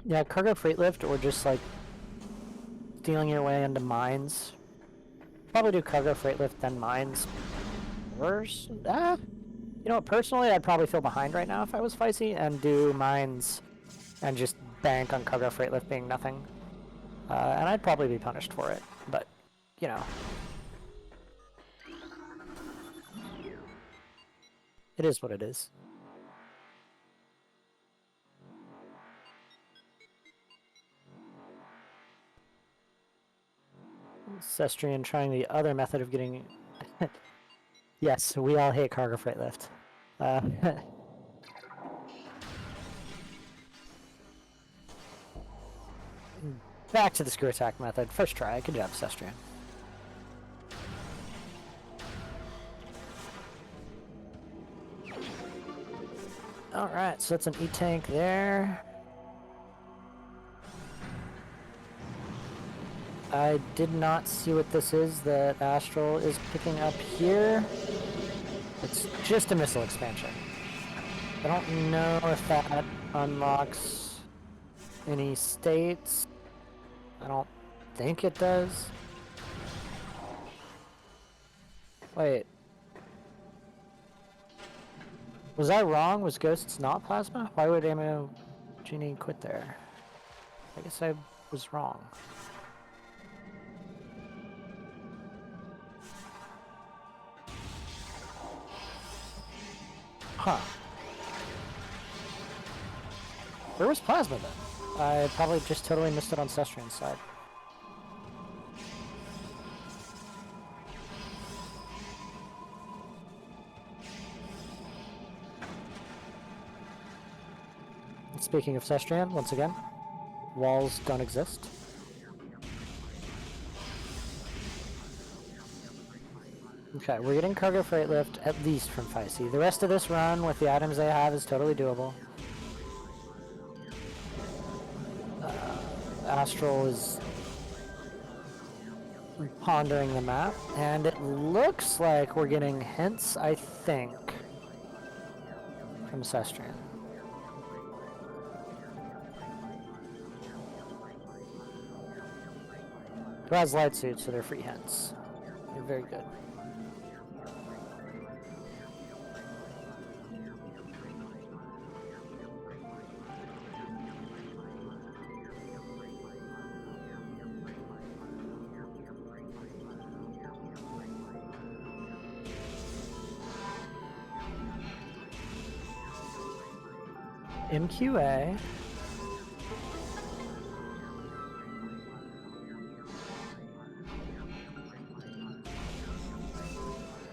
Yeah, cargo freight lift or just like stealing your way into mines. Probably do cargo freight lift then mines. Worse? You know what, personally I'd probably feel behind right now if I was Feisty and do mines and just bank on cargo freight lift being nothing. And I'd probably be punished for it, but you know. It is what it is. Cestrian trying the other method of getting... Yes, we all hate cargo freight lift. Back to the screw attack method. First try. Good job, Cestrian. Alright, so that's an E-tank there. I did not see what this is that Astral is picking up here. It's just a missile expansion. I don't know if that unlocks any states. I don't think it does. Wait. Was I wrong? Was Ghosts not plasma? Why would Ammo Genie quit there? I guess I was wrong. Huh. Where was plasma then? I probably just totally missed it on Cestrian's side. Speaking of Cestrian, once again, walls don't exist. Okay, we're getting cargo freight lift at least from Feisty. The rest of this run with the items they have is totally doable. Astral is pondering the map, and it looks like we're getting hints, I think, from Cestrian. Who has light suits, so they're free hints. They're very good. MQA.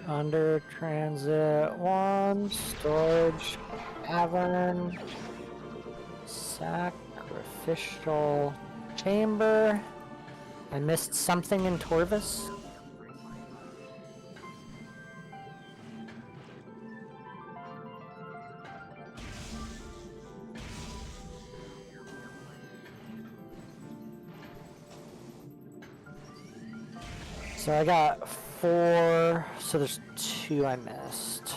Under transit 1, storage cavern, sacrificial chamber. I missed something in Torvis. So I got 4, so there's 2 I missed.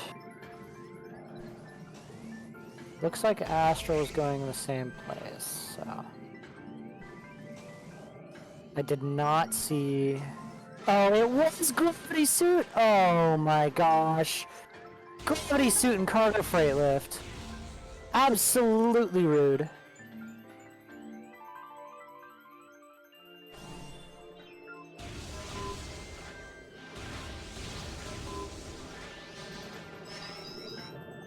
Looks like Astral's going in the same place, so. I did not see... Oh, it was Gravity Suit! Oh my gosh. Gravity Suit and Cargo Freight Lift. Absolutely rude.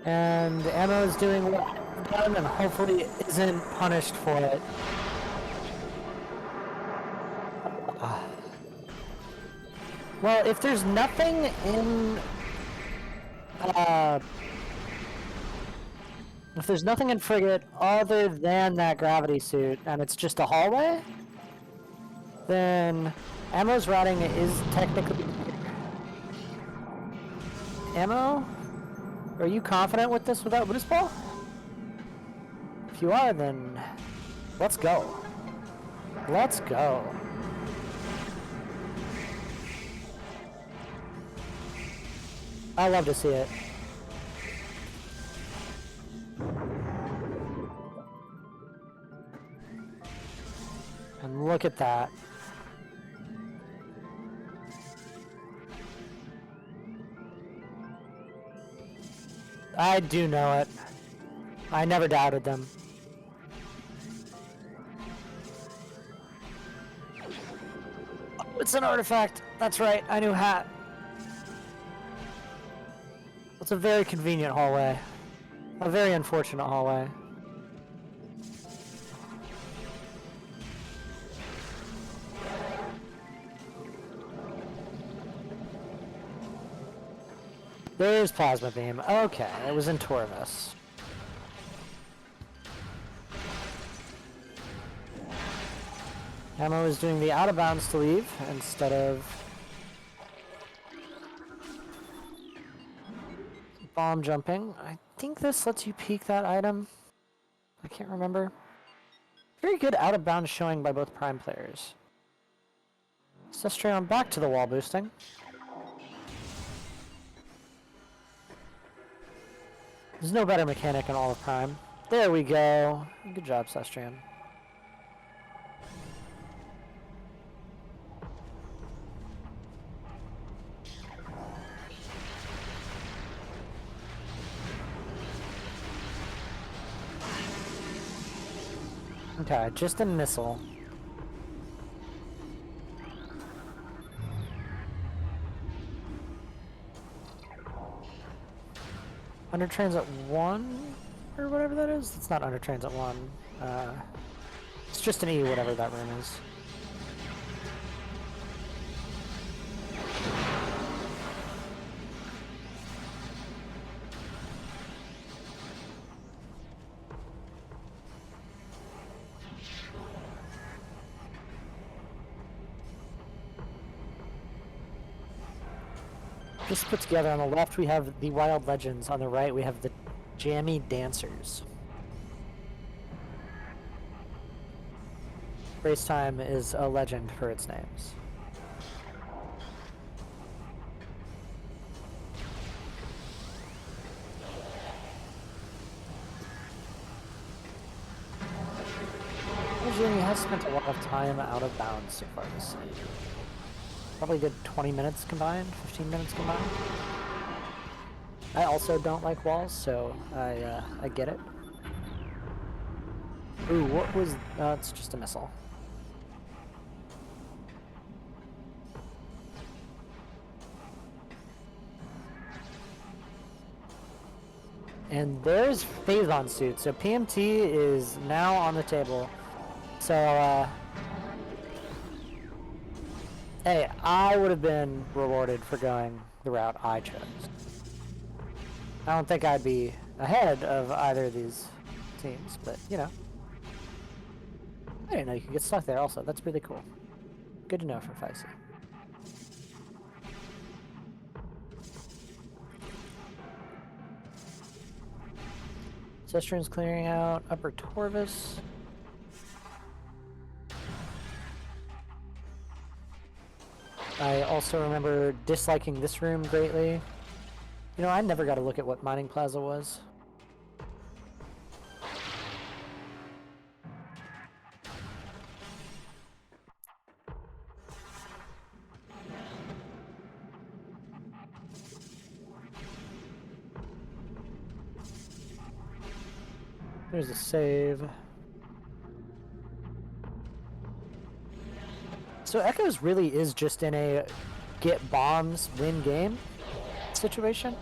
And Ammo is doing what I've done and hopefully isn't punished for it. Well, if there's nothing in... if there's nothing in Frigate other than that gravity suit, and it's just a hallway, then Ammo's routing is technically... Ammo? Are you confident with this without boost ball? If you are, then let's go. Let's go. I love to see it. And look at that. I do know it. I never doubted them. Oh, it's an artifact. That's right. I knew hat. It's a very convenient hallway. A very unfortunate hallway. There's Plasma Beam. Okay, it was in Torvis. Ammo is doing the out of bounds to leave instead of bomb jumping. I think this lets you peek that item. I can't remember. Very good out of bounds showing by both Prime players. Cestrion back to the wall boosting. There's no better mechanic in all of Prime. There we go. Good job, Cestrion. Okay, just a missile. Under Transit 1? Or whatever that is? It's not Under Transit 1. It's just an E, whatever that room is. Just put together, on the left we have the Wild Legends, on the right we have the Jammy Dancers. Race Time is a legend for its names. Jamie has spent a lot of time out of bounds so far this season. Probably a good 20 minutes combined, 15 minutes combined. I also don't like walls, so I get it. Ooh, what was... it's just a missile. And there's Phazon suit. So PMT is now on the table. So, hey, I would have been rewarded for going the route I chose. I don't think I'd be ahead of either of these teams, but, you know. I didn't know you could get stuck there also. That's really cool. Good to know from Feisty. Cestrian's clearing out Upper Torvis. I also remember disliking this room greatly. You know, I never got to look at what Mining Plaza was. There's a save. So Echoes really is just in a get bombs, win game situation.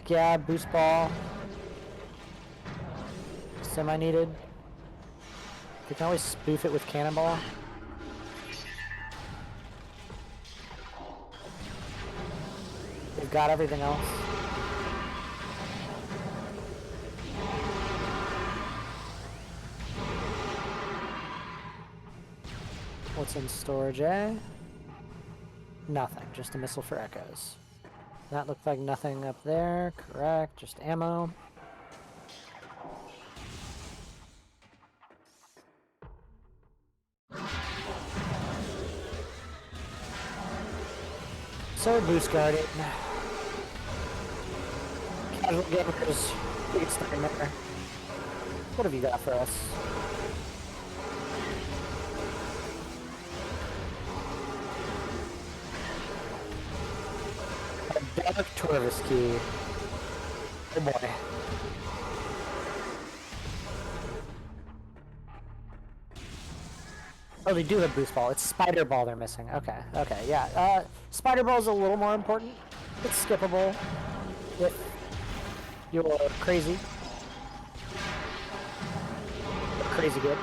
Yeah, boost ball. Semi-needed. You can always spoof it with cannonball. They've got everything else. What's in storage, eh? Nothing, just a missile for Echoes. That looked like nothing up there, correct, just ammo. So boost guarded. Casual gamers, biggest nightmare. What have you got for us? Dark Torvis key. Oh boy. Oh, they do have boost ball. It's spider ball they're missing. Okay, okay, yeah. Spider ball is a little more important. It's skippable if you're crazy. Crazy good.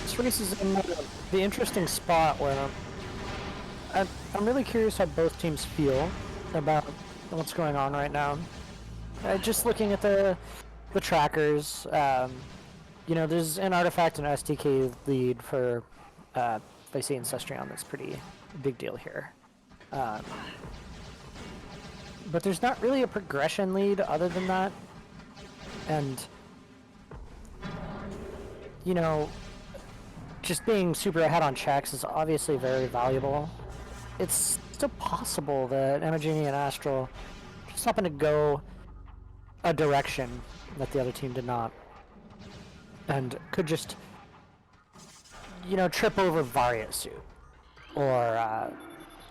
This race is in the interesting spot where I'm really curious how both teams feel about what's going on right now. Just looking at the trackers, you know, there's an artifact and STK lead for Feisty and Cestrion. That's pretty big deal here. But there's not really a progression lead other than that. And, you know, just being super ahead on checks is obviously very valuable. It's still possible that Emogeny and Astral just happen to go a direction that the other team did not. And could just, you know, trip over Varia's suit. Or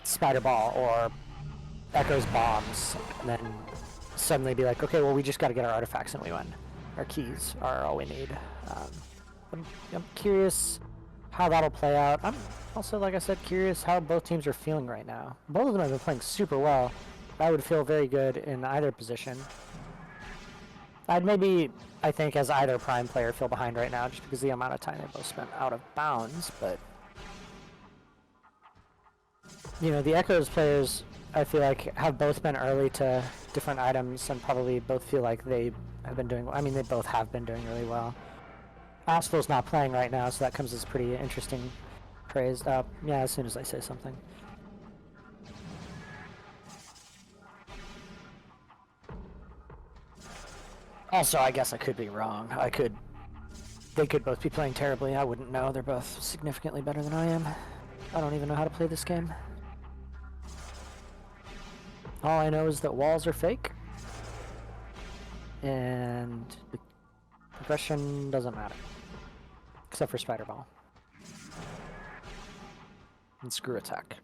Spider Ball, or Echo's bombs, and then suddenly be like, okay, well, we just got to get our artifacts and we win. Our keys are all we need. I'm curious how that'll play out. I'm also, like I said, curious how both teams are feeling right now. Both of them have been playing super well. I would feel very good in either position. I'd maybe, I think, as either Prime player, feel behind right now just because of the amount of time they both spent out of bounds, but you know, the Echoes players I feel like have both been early to different items and probably both feel like they have been doing, I mean, they both have been doing really well. Asphal's not playing right now, so that comes as pretty interesting praise. Yeah, as soon as I say something. Also, I guess I could be wrong. They could both be playing terribly. I wouldn't know. They're both significantly better than I am. I don't even know how to play this game. All I know is that walls are fake. And the progression doesn't matter. Except for Spider Ball. And Screw Attack.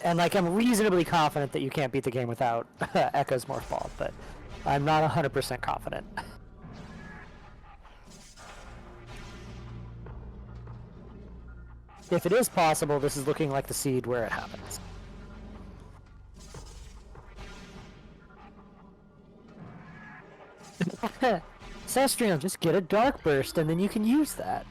And like, I'm reasonably confident that you can't beat the game without Echo's Morph Ball, but I'm not 100% confident. If it is possible, this is looking like the seed where it happens. Cestrium, just get a Dark Burst and then you can use that.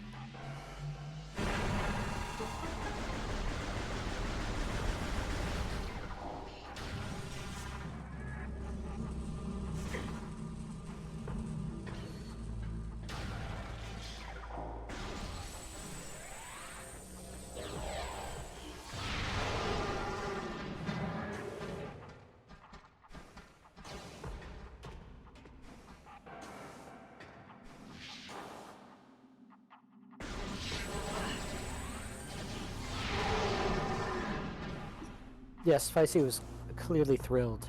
Yes, Feisty was clearly thrilled.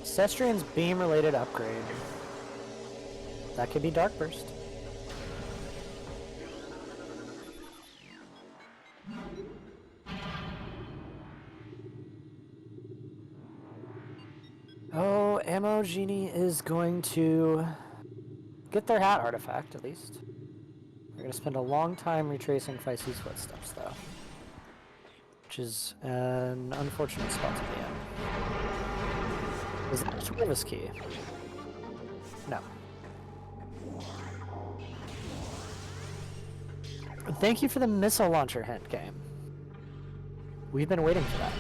Cestrian's beam-related upgrade. That could be Dark Burst. Oh, Ammo Genie is going to get their hat artifact, at least. We're going to spend a long time retracing Feisty's footsteps, though. Which is an unfortunate spot to be in. Is that a Twivis key? No. Thank you for the missile launcher hint, game. We've been waiting for that.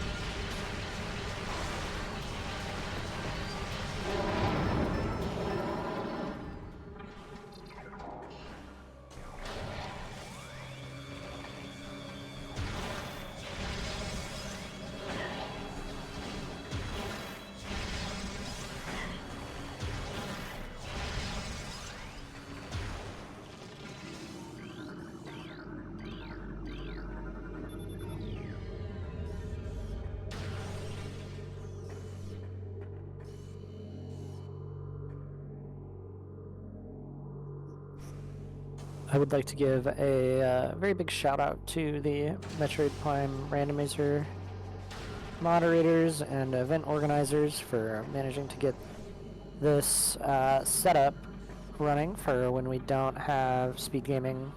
I would like to give a very big shout out to the Metroid Prime randomizer moderators and event organizers for managing to get this setup running for when we don't have speed gaming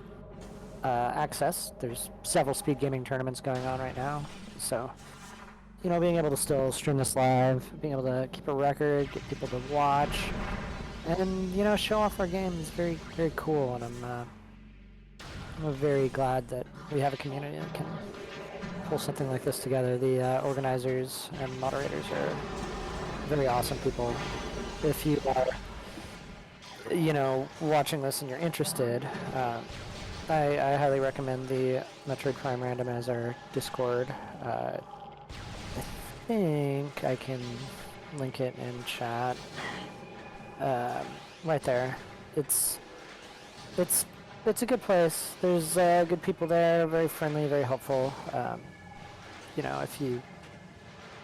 access. There's several speed gaming tournaments going on right now, so you know, being able to still stream this live, being able to keep a record, get people to watch, and you know, show off our game is very, very cool. And I'm very glad that we have a community that can pull something like this together. The organizers and moderators are very awesome people. If you are, you know, watching this and you're interested, I highly recommend the Metroid Prime Randomizer Discord. I think I can link it in chat. Right there. It's a good place. There's good people there, very friendly, very helpful. You know, if you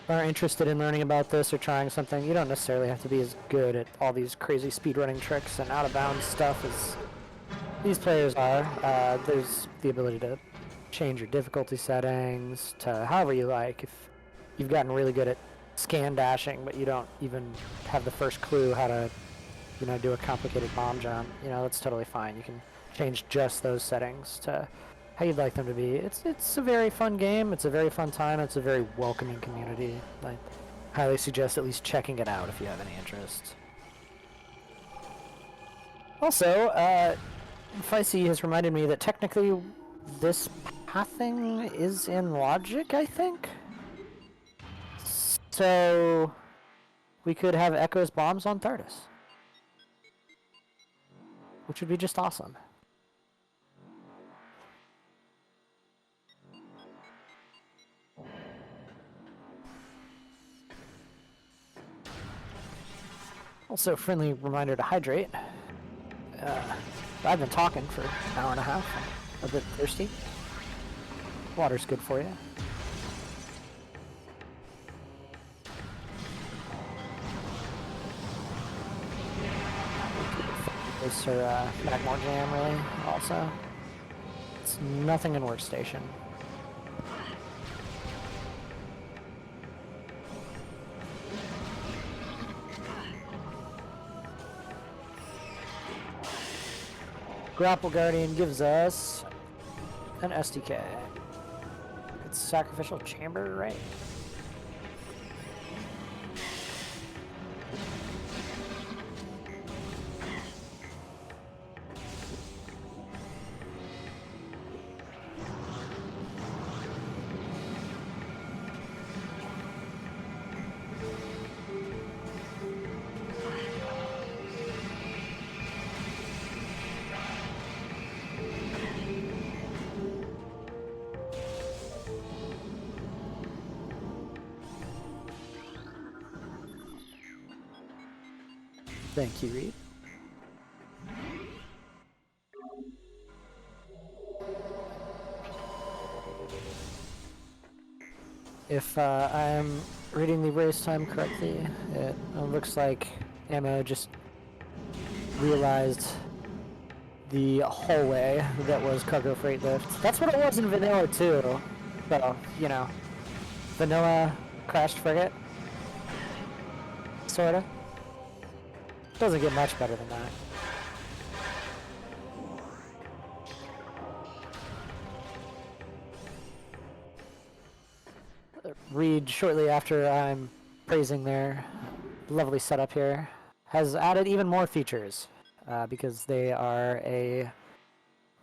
are interested in learning about this or trying something, you don't necessarily have to be as good at all these crazy speedrunning tricks and out-of-bounds stuff as these players are. There's the ability to change your difficulty settings to however you like. If you've gotten really good at scan dashing, but you don't even have the first clue how to, you know, do a complicated bomb jump, you know, that's totally fine. You can change just those settings to how you'd like them to be. It's a very fun game. It's a very fun time. It's a very welcoming community. I highly suggest at least checking it out if you have any interest. Also, Feisty has reminded me that technically this pathing is in logic, I think? So we could have Echo's bombs on Thardus, which would be just awesome. Also, friendly reminder to hydrate. I've been talking for an hour and a half. I'm a bit thirsty. Water's good for you. This or Magmore Jam, really, also. It's nothing in Workstation. Grapple Guardian gives us an SDK. It's Sacrificial Chamber, right? Thank you, Reed. If I'm reading the race time correctly, it looks like Ammo just realized the hallway that was cargo freight lift. That's what it was in Vanilla too. So, you know, Vanilla crashed frigate. Sorta. Doesn't get much better than that. Reed, shortly after I'm praising their lovely setup here, has added even more features because they are a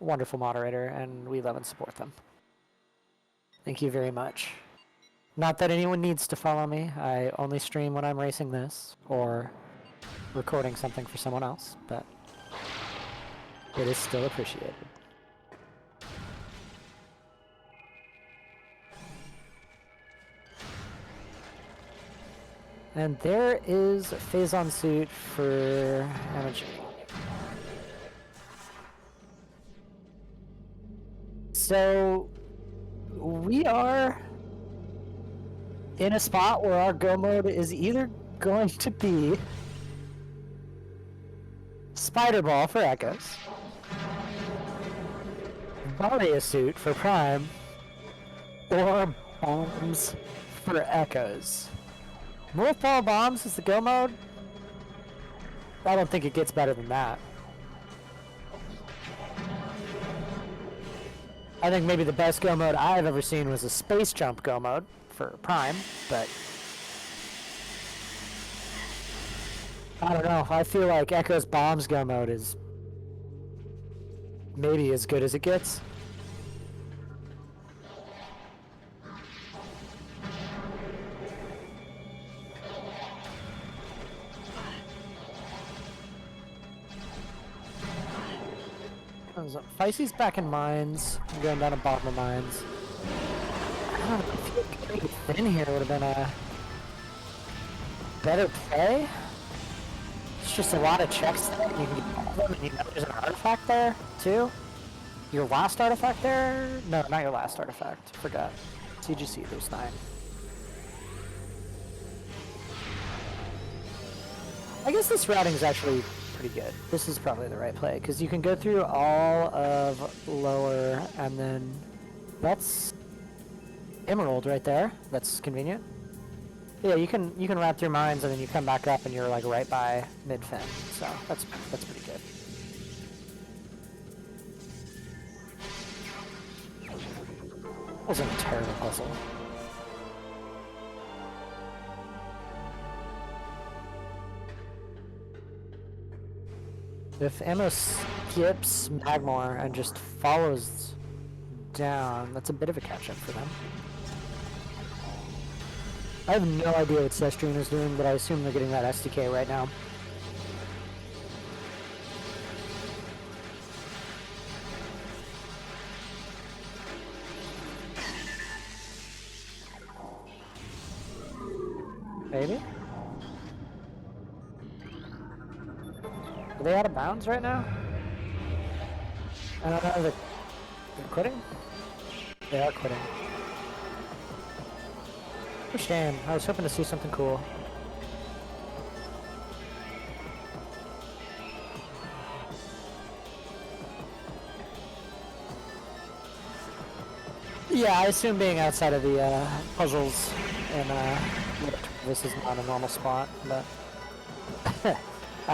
wonderful moderator and we love and support them. Thank you very much. Not that anyone needs to follow me. I only stream when I'm racing this or recording something for someone else, but it is still appreciated. And there is Phazon suit for Amateur. So we are in a spot where our go mode is either going to be Spider Ball for Echoes, Varia suit for Prime, or Bombs for Echoes. Morph Ball Bombs is the go mode. I don't think it gets better than that. I think maybe the best go mode I've ever seen was a Space Jump go mode for Prime, but I don't know. I feel like Echo's Bombs go mode is maybe as good as it gets. Feisty's back in mines. I'm going down to bottom of mines. I don't know, I feel like getting thin here would have been a better play. It's just a lot of checks there. You can get all of them, and you know there's an artifact there, too. Your last artifact there? No, not your last artifact. Forgot. CGC, there's 9. I guess this routing is actually pretty good. This is probably the right play, because you can go through all of lower, and then that's Emerald right there. That's convenient. Yeah, you can wrap through mines, and then you come back up, and you're like right by mid-fin. So that's pretty good. Wasn't a terrible puzzle. If Ammo skips Magmore and just follows down, that's a bit of a catch-up for them. I have no idea what Cestrian is doing, but I assume they're getting that SDK right now. Maybe? Are they out of bounds right now? I don't know, they're quitting? They are quitting. For shame, I was hoping to see something cool. Yeah, I assume being outside of the puzzles and this is not a normal spot, but I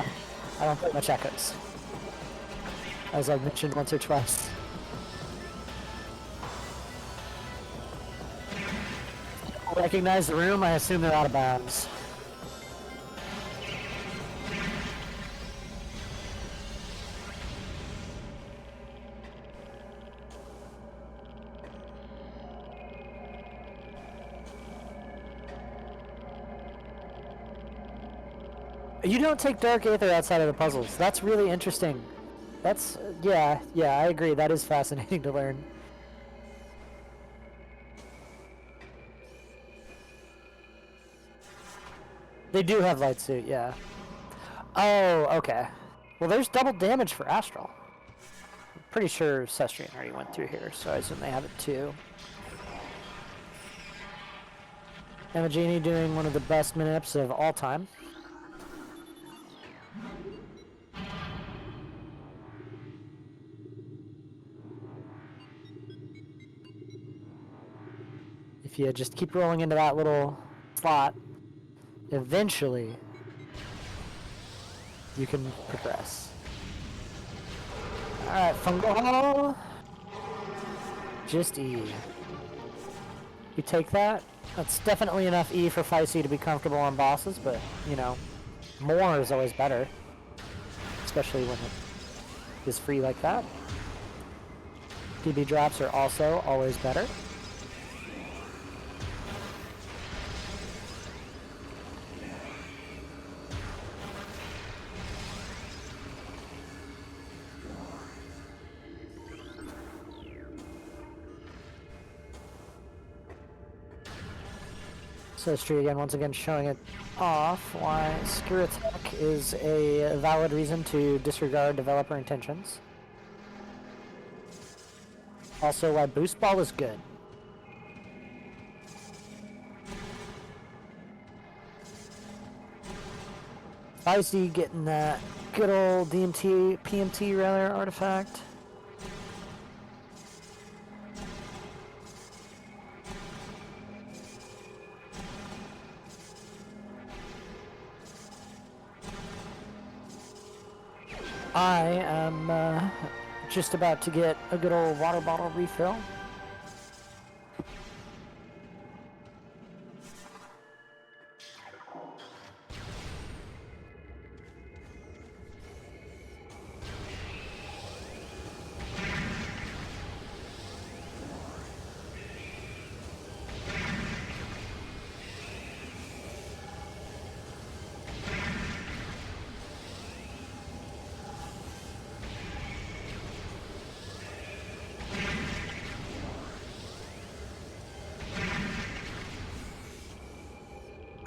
don't play much Echoes, as I've mentioned once or twice. Recognize the room, I assume they're out of bounds. You don't take Dark Aether outside of the puzzles. That's really interesting. That's, yeah, I agree. That is fascinating to learn. They do have Light Suit, yeah. Oh, okay. Well, there's double damage for Astral. I'm pretty sure Cestrian already went through here, so I assume they have it too. Emagini doing one of the best minips of all time. If you just keep rolling into that little slot, eventually you can progress. Alright, Fungal. Just E. You take that. That's definitely enough E for Feisty to be comfortable on bosses, but, you know, more is always better. Especially when it is free like that. PB drops are also always better. So Street again, once again showing it off why Screw Attack is a valid reason to disregard developer intentions. Also why Boost Ball is good. Feisty getting that good old DMT, PMT rather, artifact. I am just about to get a good old water bottle refill.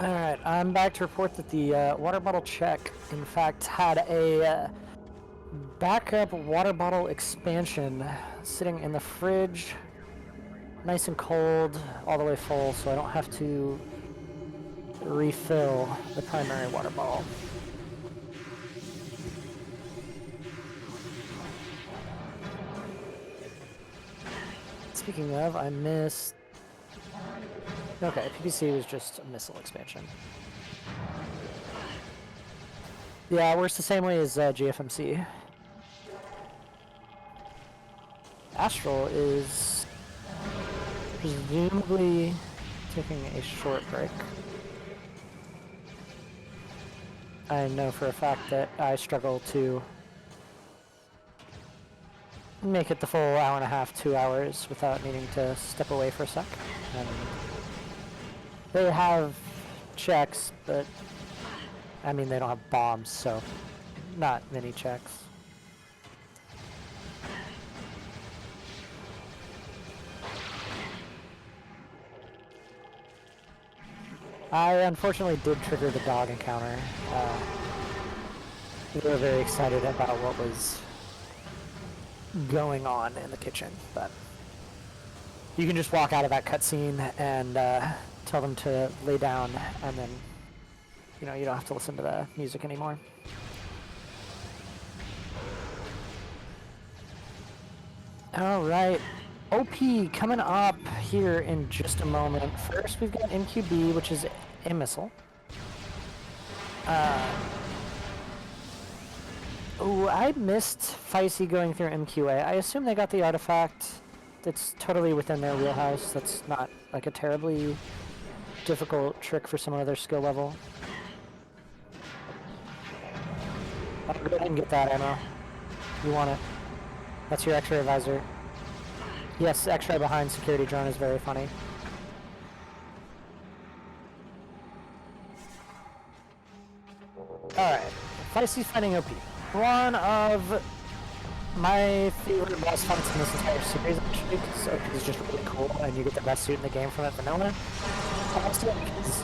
Alright, I'm back to report that the water bottle check, in fact, had a backup water bottle expansion sitting in the fridge, nice and cold, all the way full, so I don't have to refill the primary water bottle. Speaking of, I missed... Okay, PPC was just a missile expansion. Yeah, it works the same way as GFMC. Astral is presumably taking a short break. I know for a fact that I struggle to make it the full hour and a half, 2 hours without needing to step away for a sec. And they have checks, but I mean they don't have bombs, so not many checks. I unfortunately did trigger the dog encounter. We were very excited about what was going on in the kitchen, but you can just walk out of that cutscene and tell them to lay down, and then you know you don't have to listen to the music anymore. All right, OP coming up here in just a moment. First, we've got MQB, which is a missile. Oh, I missed Feisty going through MQA. I assume they got the artifact. That's totally within their wheelhouse. That's not like a terribly difficult trick for someone of their skill level. I'll go ahead and get that ammo. You want it. That's your X-ray visor. Yes, X-ray behind security drone is very funny. Alright, Feisty's fighting OP. One of my favorite boss fights in this entire series, actually, because OP is just really cool, and you get the best suit in the game from it, vanilla. Also, because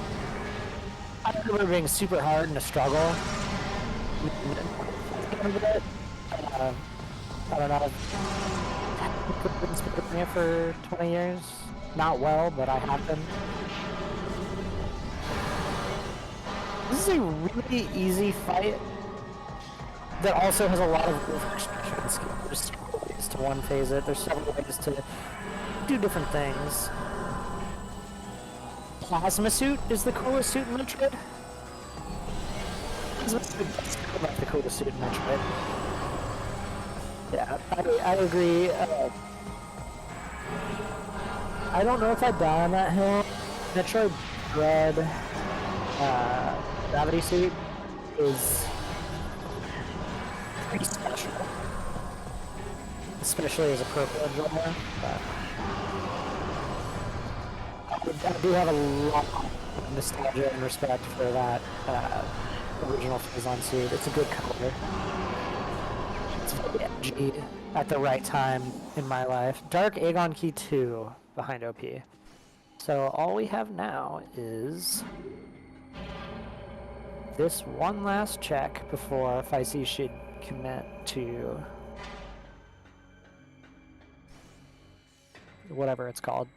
I remember being super hard in a struggle. I don't know. I've been speaking here for 20 years. Not well, but I have been. This is a really easy fight that also has a lot of room for expression skill. There's several ways to one-phase it. There's several ways to do different things. Plasma suit is the coolest suit in Metroid. Plasma suit is like the coolest suit in Metroid. Yeah, I agree. I don't know if I'd die on that hill. Metroid Dread gravity suit is pretty special. Especially as a purple enjoyer. I do have a lot of nostalgia and respect for that original Phazon suit. It's a good color. It's very edgy at the right time in my life. Dark Aegon Key 2 behind OP. So all we have now is this one last check before Feisty should commit to whatever it's called,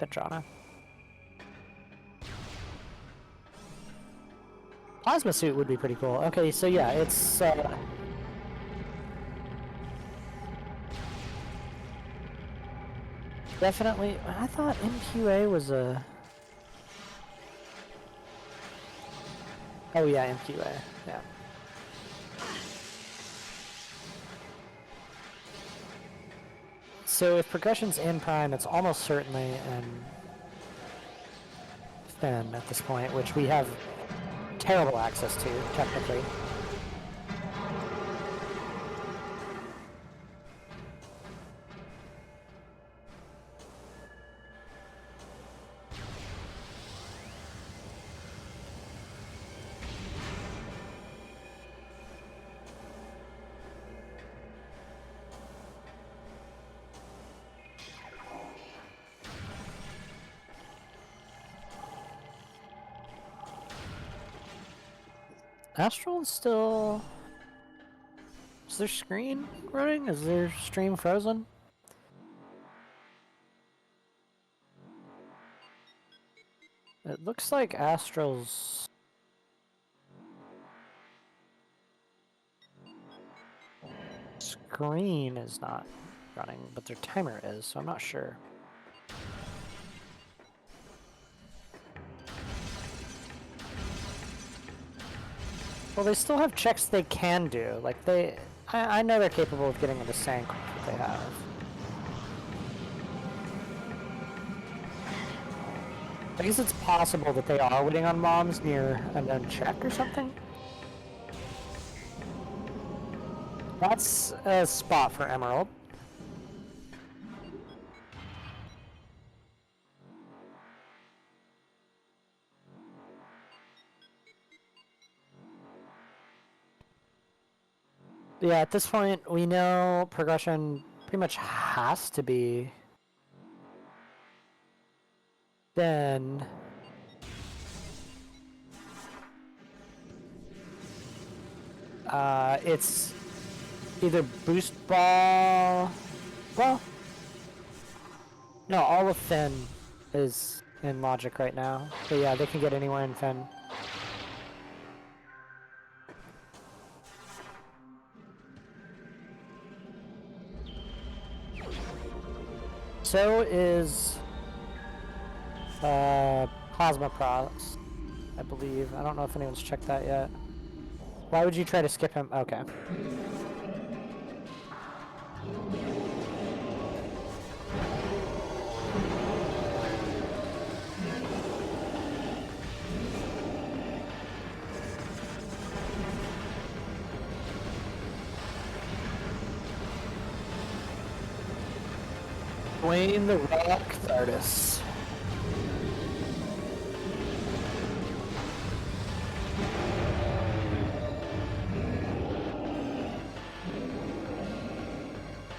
Fentrana. Plasma suit would be pretty cool. Okay, so yeah, it's definitely. I thought MQA was a. Oh yeah, MQA. Yeah. So if progression's in Prime, it's almost certainly in Fen at this point, which we have terrible access to, technically. Astral is still... Is their screen running? Is their stream frozen? It looks like Astral's... screen is not running, but their timer is, so I'm not sure. Well, they still have checks they can do. Like, I know they're capable of getting into sync with what they have. I guess it's possible that they are waiting on bombs near a known check or something. That's a spot for Emerald. Yeah, at this point, we know progression pretty much has to be then it's either boost ball. Well, no, all of Finn is in logic right now. But yeah, they can get anywhere in Finn. So is Plasma Procs, I believe. I don't know if anyone's checked that yet. Why would you try to skip him? Okay. Dwayne the Rock Artist.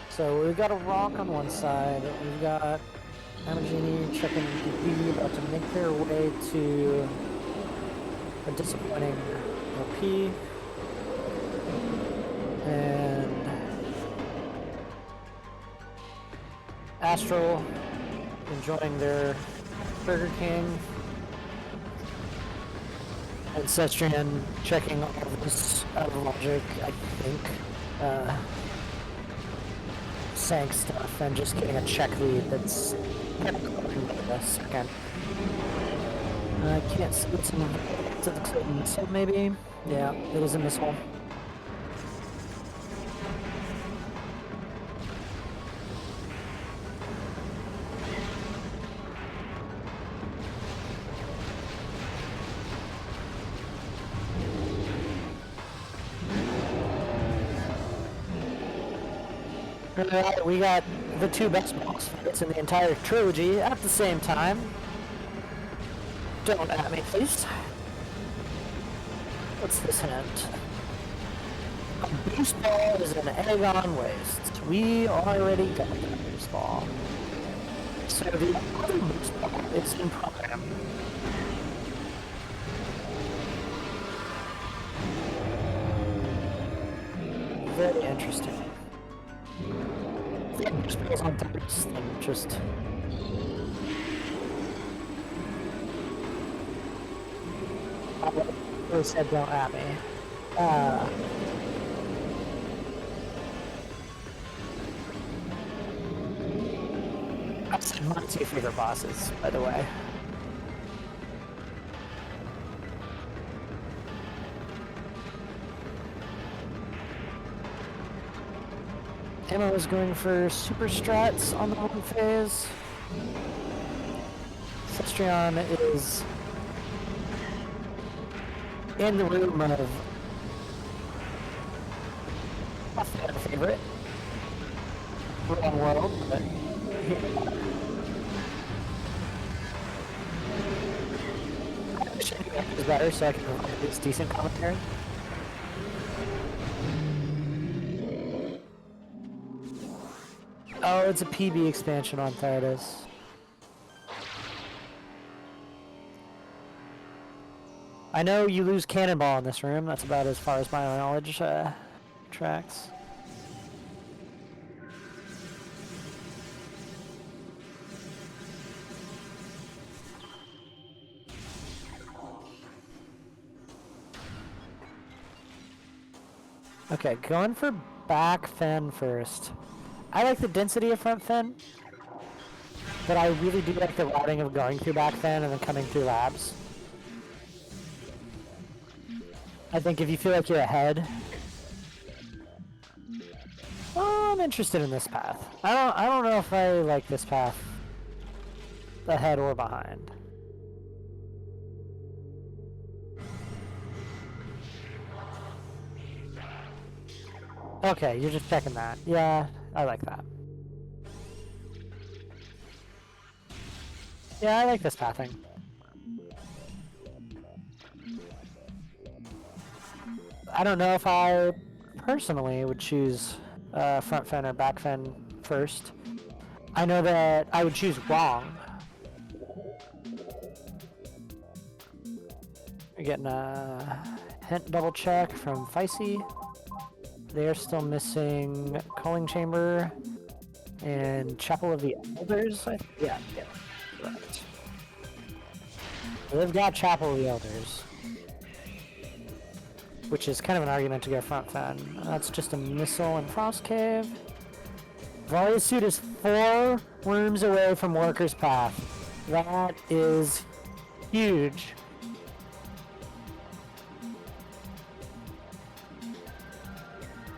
So we've got a Rock on one side, we've got Amagini checking DP about to make their way to a disappointing LP. And Astral enjoying their Burger King. And Cestrian checking all of this out of logic, I think. Saying stuff and just getting a check lead that's kind of going by a second. I can't see what's in the missile, maybe? Yeah, it is a missile. We got the two best boss fights in the entire trilogy at the same time. Don't at me, please. What's this hint? A boost ball is an Aegon waste. We already got that boost ball. So the other boost ball is in program. Very interesting. Just on thirds and just they said don't at me. I said my two favorite bosses, by the way. Emma was going for super strats on the one phase. Cestrion is in the room of a fan favorite. Wrong world, but here we are. I wish I knew it was better so I could provide this decent commentary. Oh, it's a PB expansion on Theodos. I know you lose Cannonball in this room. That's about as far as my knowledge tracks. Okay, going for back Fen first. I like the density of front Fen, but I really do like the routing of going through back Fen and then coming through labs. I think if you feel like you're ahead, well, I'm interested in this path. I don't know if I like this path ahead or behind. Okay, you're just checking that. Yeah, I like that. Yeah, I like this pathing. I don't know if I personally would choose front fin or back fin first. I know that I would choose wrong. We're getting a hint double check from Feisty. They are still missing Culling Chamber and Chapel of the Elders. Yeah, correct. They've got Chapel of the Elders, which is kind of an argument to go front fin. That's just a missile in Frost Cave. Volley Suit is 4 rooms away from Worker's Path. That is huge.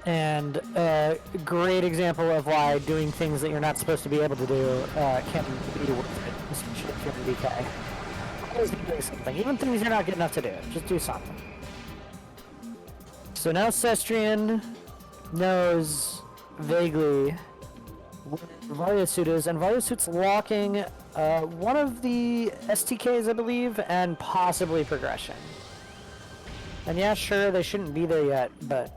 And a great example of why doing things that you're not supposed to be able to do can be worth it, especially if you're in DK. Always be doing something, even things you're not good enough to do. Just do something. So now Cestrian knows vaguely where Valyasuit is, and Valyasuit's locking one of the STKs, I believe, and possibly progression. And yeah, sure, they shouldn't be there yet, but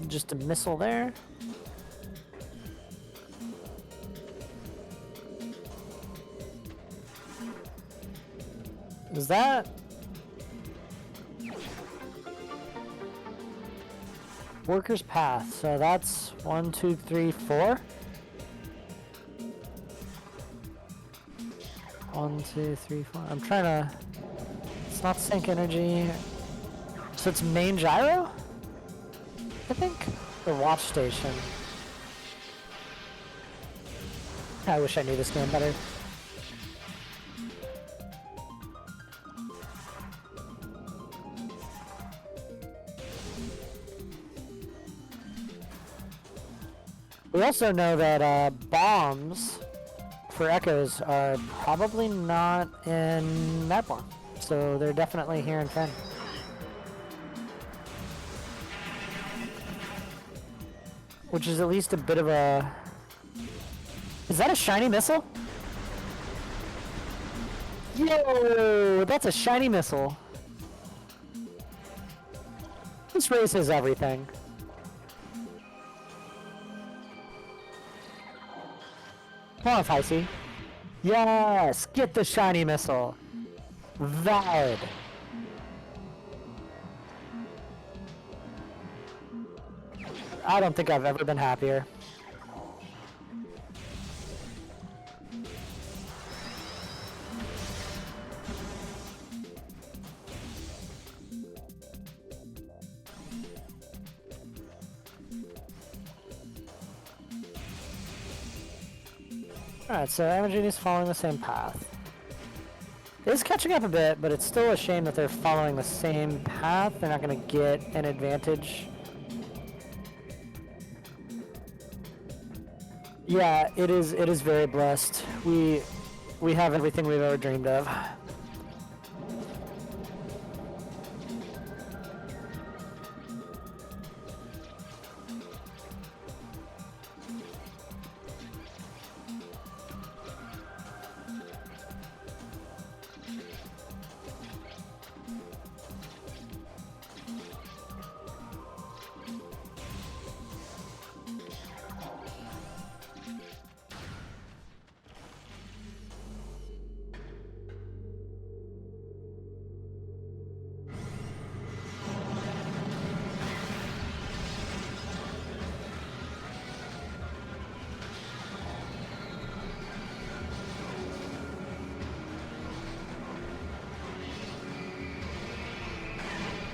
just a missile there. Is that... Worker's Path, so that's 1, 2, 3, 4. 1, 2, 3, 4. I'm trying to... It's not sync energy. So it's main gyro? I think. The watch station. I wish I knew this game better. We also know that bombs for echoes are probably not in Madborn, so they're definitely here in Fen. Which is at least a bit of a... Is that a shiny missile? Yo, that's a shiny missile. This race is everything. Come on, Feisty. Yes! Get the shiny missile! Valid! I don't think I've ever been happier. Alright, so Amagini is following the same path. It is catching up a bit, but it's still a shame that they're following the same path. They're not going to get an advantage. Yeah, it is very blessed. We have everything we've ever dreamed of.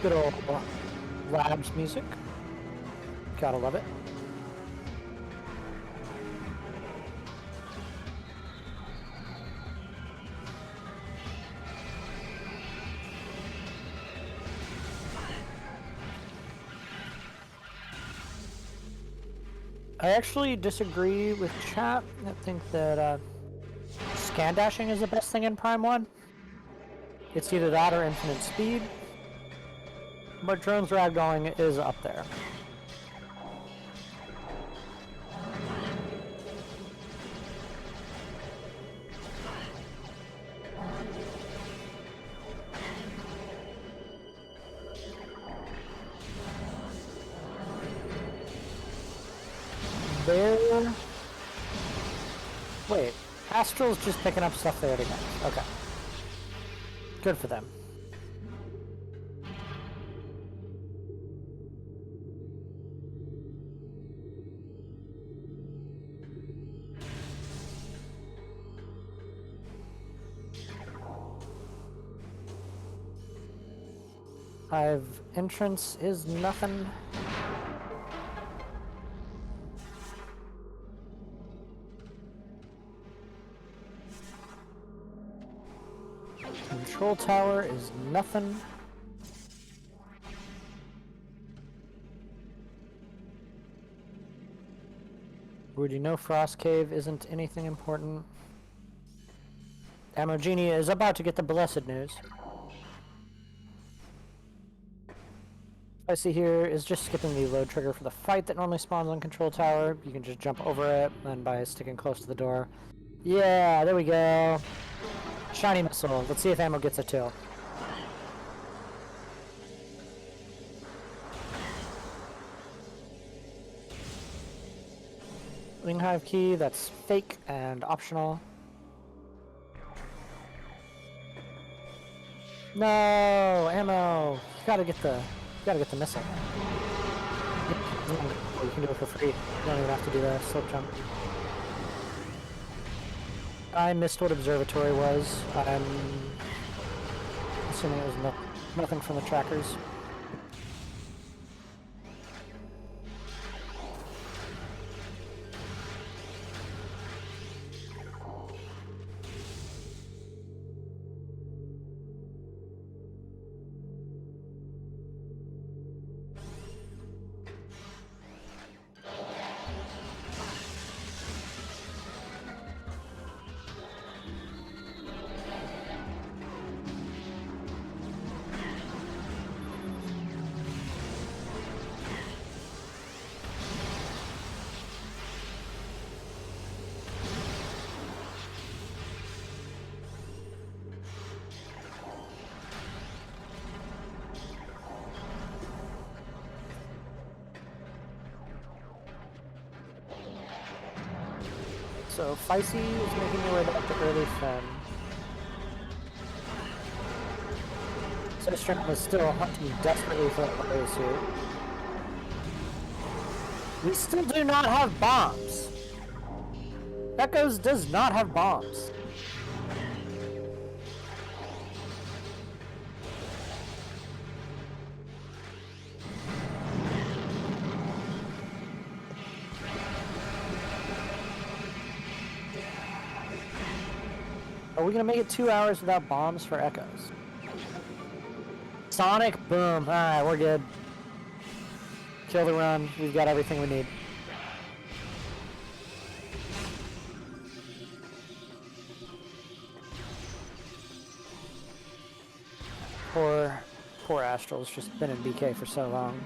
Good old Labs music. Gotta love it. I actually disagree with chat. I think that scan dashing is the best thing in Prime 1. It's either that or infinite speed. But drones ragdolling is up there. There. Wait, Astral's just picking up stuff they already got. Okay. Good for them. Hive entrance is nothing. Control tower is nothing. Would you know Frost Cave isn't anything important? Ammo Genie is about to get the blessed news. I see here is just skipping the load trigger for the fight that normally spawns on Control Tower. You can just jump over it, and by sticking close to the door. Yeah, there we go. Shiny missile. Let's see if Ammo gets it too. Wing Hive key, that's fake and optional. No, Ammo. You gotta get the missile. You can do it for free. You don't even have to do the slope jump. I missed what Observatory was. I'm assuming it was nothing from the trackers. So Feisty is making their way back to early Fen. Sistrum is still hunting desperately for that Mario suit. We still do not have bombs. Echoes does not have bombs. Are we gonna make it 2 hours without bombs for Echoes? Sonic, boom. Alright, we're good. Kill the run. We've got everything we need. Poor Astral's just been in BK for so long.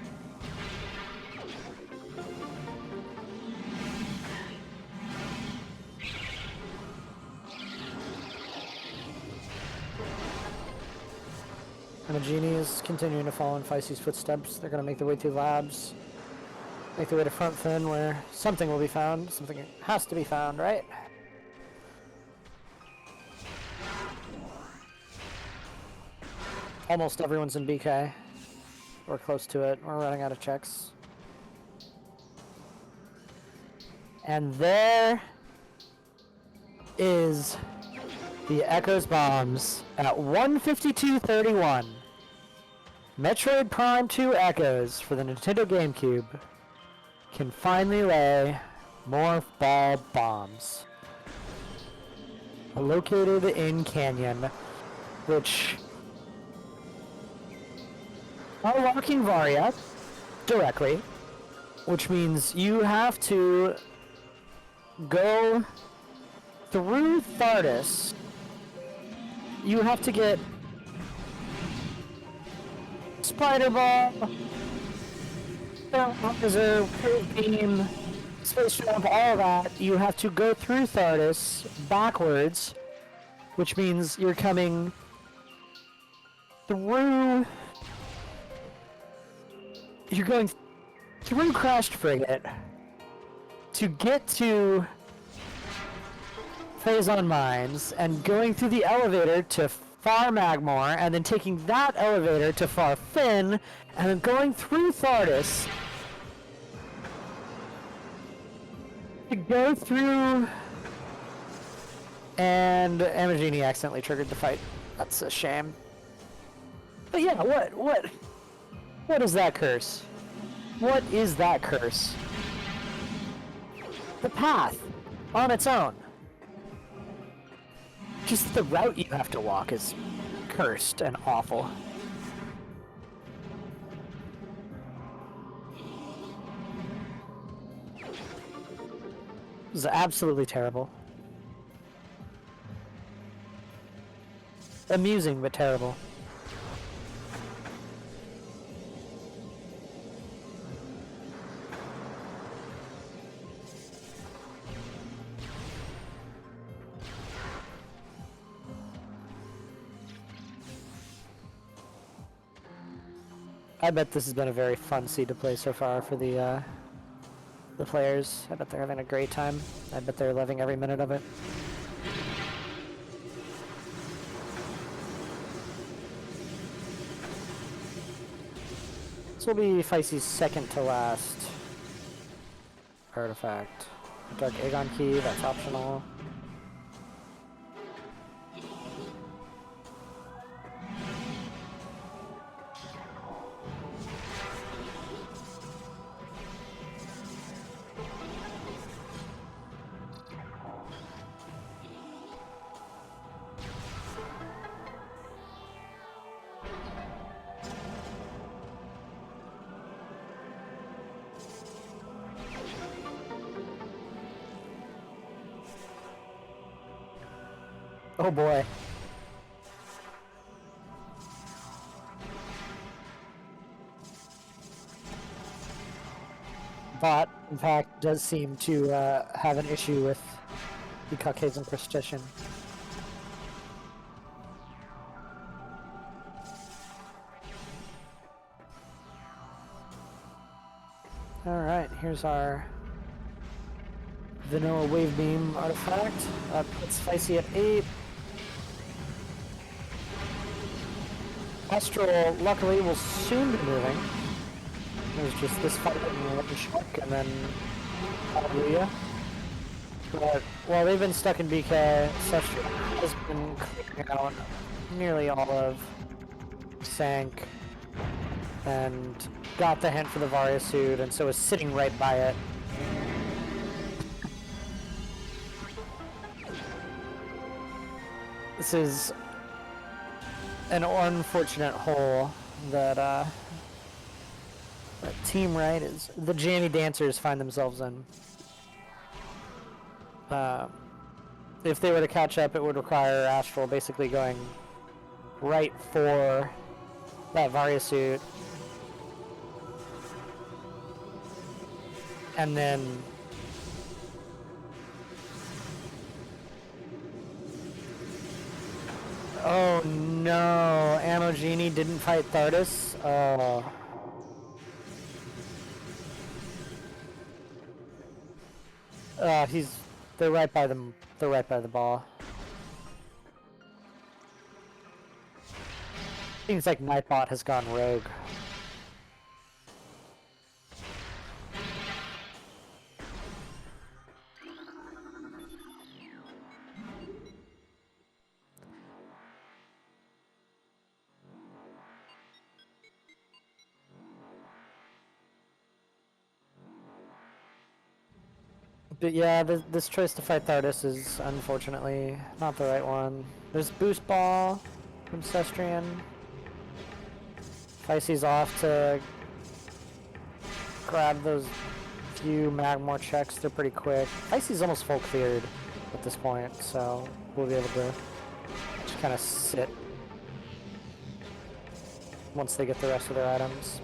And the Genie is continuing to follow in Feisty's footsteps. They're going to make their way through labs. Make their way to Front Fin, where something will be found. Something has to be found, right? Almost everyone's in BK. We're close to it. We're running out of checks. And there is the Echoes bombs at 1:52:31. Metroid Prime 2 Echoes for the Nintendo GameCube can finally lay Morph Ball bombs. Located in Canyon, which are locking Varia directly, which means you have to go through Thardus. You have to get Spider Ball, Reserve, Curve Beam, Space Jump, all that, you have to go through Thardus backwards, which means you're coming through... You're going through Crashed Frigate to get to Phazon Mines, and going through the elevator to Far Magmor, and then taking that elevator to Far Finn, and then going through Thardus to go through... And Amagini accidentally triggered the fight. That's a shame. But yeah, what is that curse? What is that curse? The path on its own. Just the route you have to walk is cursed and awful. This is absolutely terrible. Amusing, but terrible. I bet this has been a very fun seed to play so far for the players. I bet they're having a great time. I bet they're loving every minute of it. This will be Feissy's second to last artifact. Dark Aegon Key, that's optional. Oh boy. Bot, in fact, does seem to have an issue with the Caucasian Christian. Alright, here's our vanilla wave beam artifact. Puts Feissy at 8. Astral, luckily, will soon be moving. There's just this fight in one shock, and then Hallelujah. But while they've been stuck in BK, Astral has been clearing out nearly all of Sank, and got the hint for the Varia suit, and so is sitting right by it. This is an unfortunate hole that that Team Right is the Jammy Dancers find themselves in. If they were to catch up, it would require Astral basically going right for that Varia suit, and then oh no, Ammo Genie didn't fight Thardus. Oh. They're right by them. They're right by the ball. Seems like Nightbot has gone rogue. But yeah, this choice to fight Thardus is unfortunately not the right one. There's Boost Ball from Cestrian. Feissy's off to grab those few Magmor checks. They're pretty quick. Feissy's almost full cleared at this point, so we'll be able to just kind of sit. once they get the rest of their items.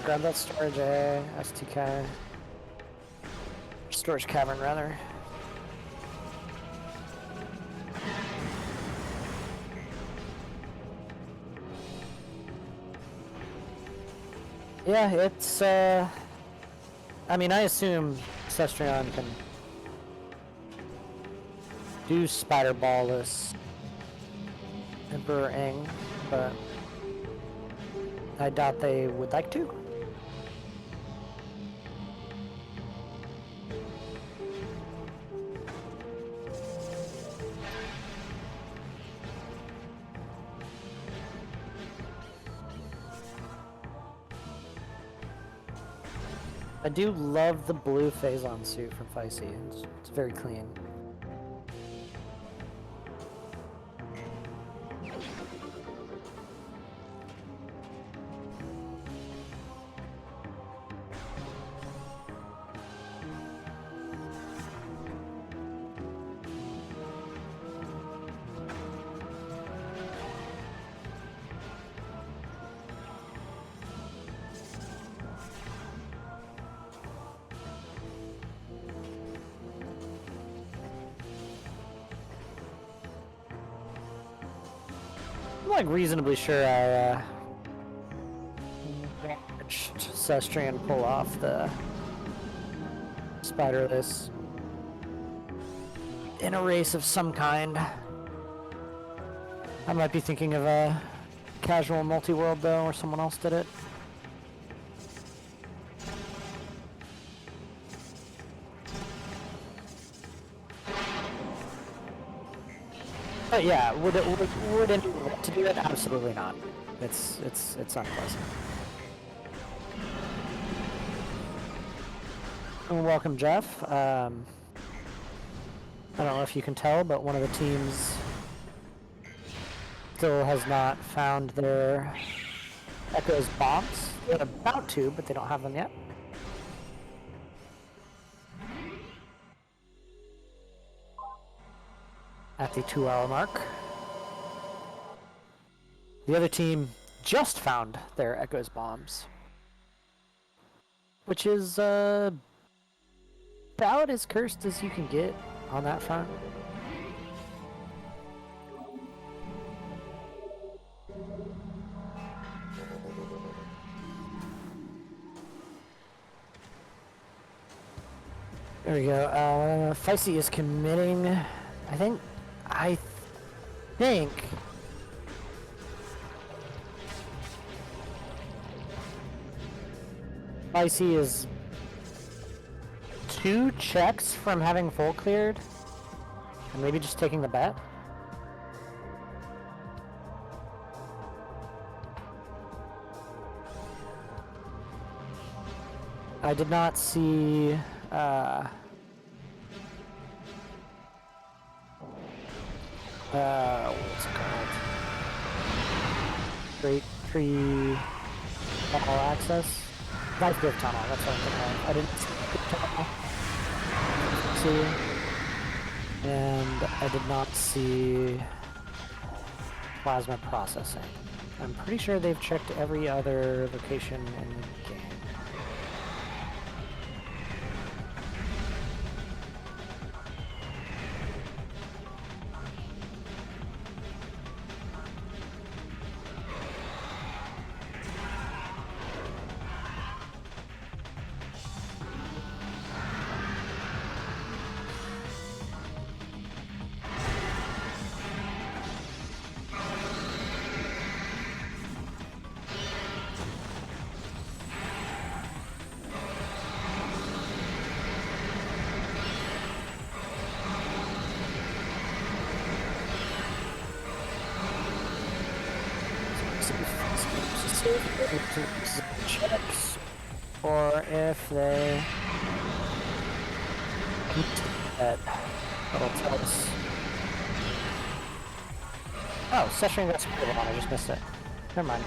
Grab that storage A, STK. Storage cavern, rather. Yeah, it's, I mean, I assume Cestrion can do Spider Ball-less Emperor Ing, but I doubt they would like to. I do love the blue Phazon suit from Feisty. It's very clean. I'm like reasonably sure I watched Cestrion pull off the spiderless in a race of some kind. I might be thinking of a casual multi-world though, or someone else did it. But yeah, would anyone want to do it? Absolutely not. It's unpleasant. And welcome, Jeff. I don't know if you can tell, but one of the teams still has not found their Echo's bombs. They're about to, but they don't have them yet. At the 2-hour mark. The other team just found their Echo's bombs, which is about as cursed as you can get on that front. There we go. Feisty is committing, I think Feisty is 2 checks from having full cleared, and maybe just taking the bet. I did not see what's it called? Great Tree All Access? Life Grip Tunnel, that's what I'm thinking of. I didn't see and I did not see Plasma Processing. I'm pretty sure they've checked every other location in the game. Checks, or if they that'll tell us. Oh, Cestrion got split on. I just missed it. Never mind.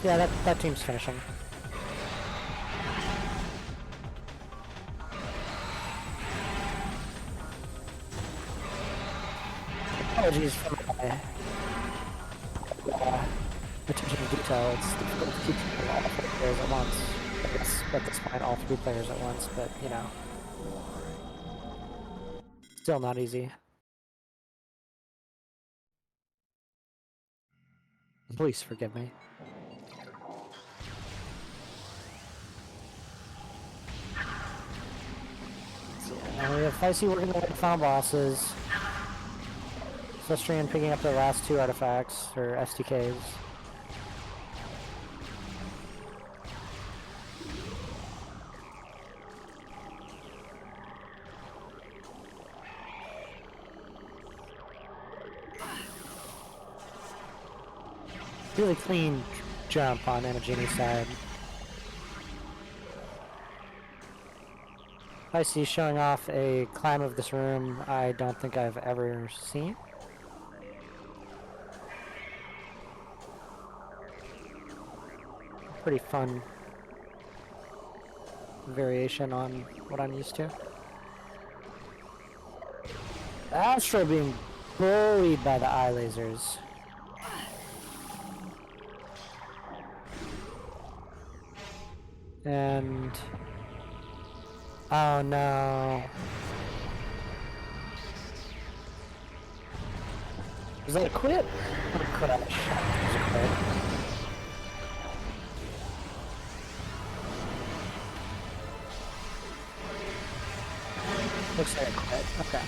Yeah, that team's finishing. apologies for my attention to detail. It's difficult to keep track of all 4 players at once. I guess at this point all 3 players at once, but you know. Still not easy. Please forgive me. So, now we have Feisty working the way to final bosses. Cestrian picking up the last 2 artifacts, or STKs. Really clean jump on Imogeni's side. I see showing off a climb of this room I don't think I've ever seen. Pretty fun variation on what I'm used to. Astro being bullied by the eye lasers. And oh no. Was that a quit? Or a crash? It was a quit. Looks like a quit. Okay.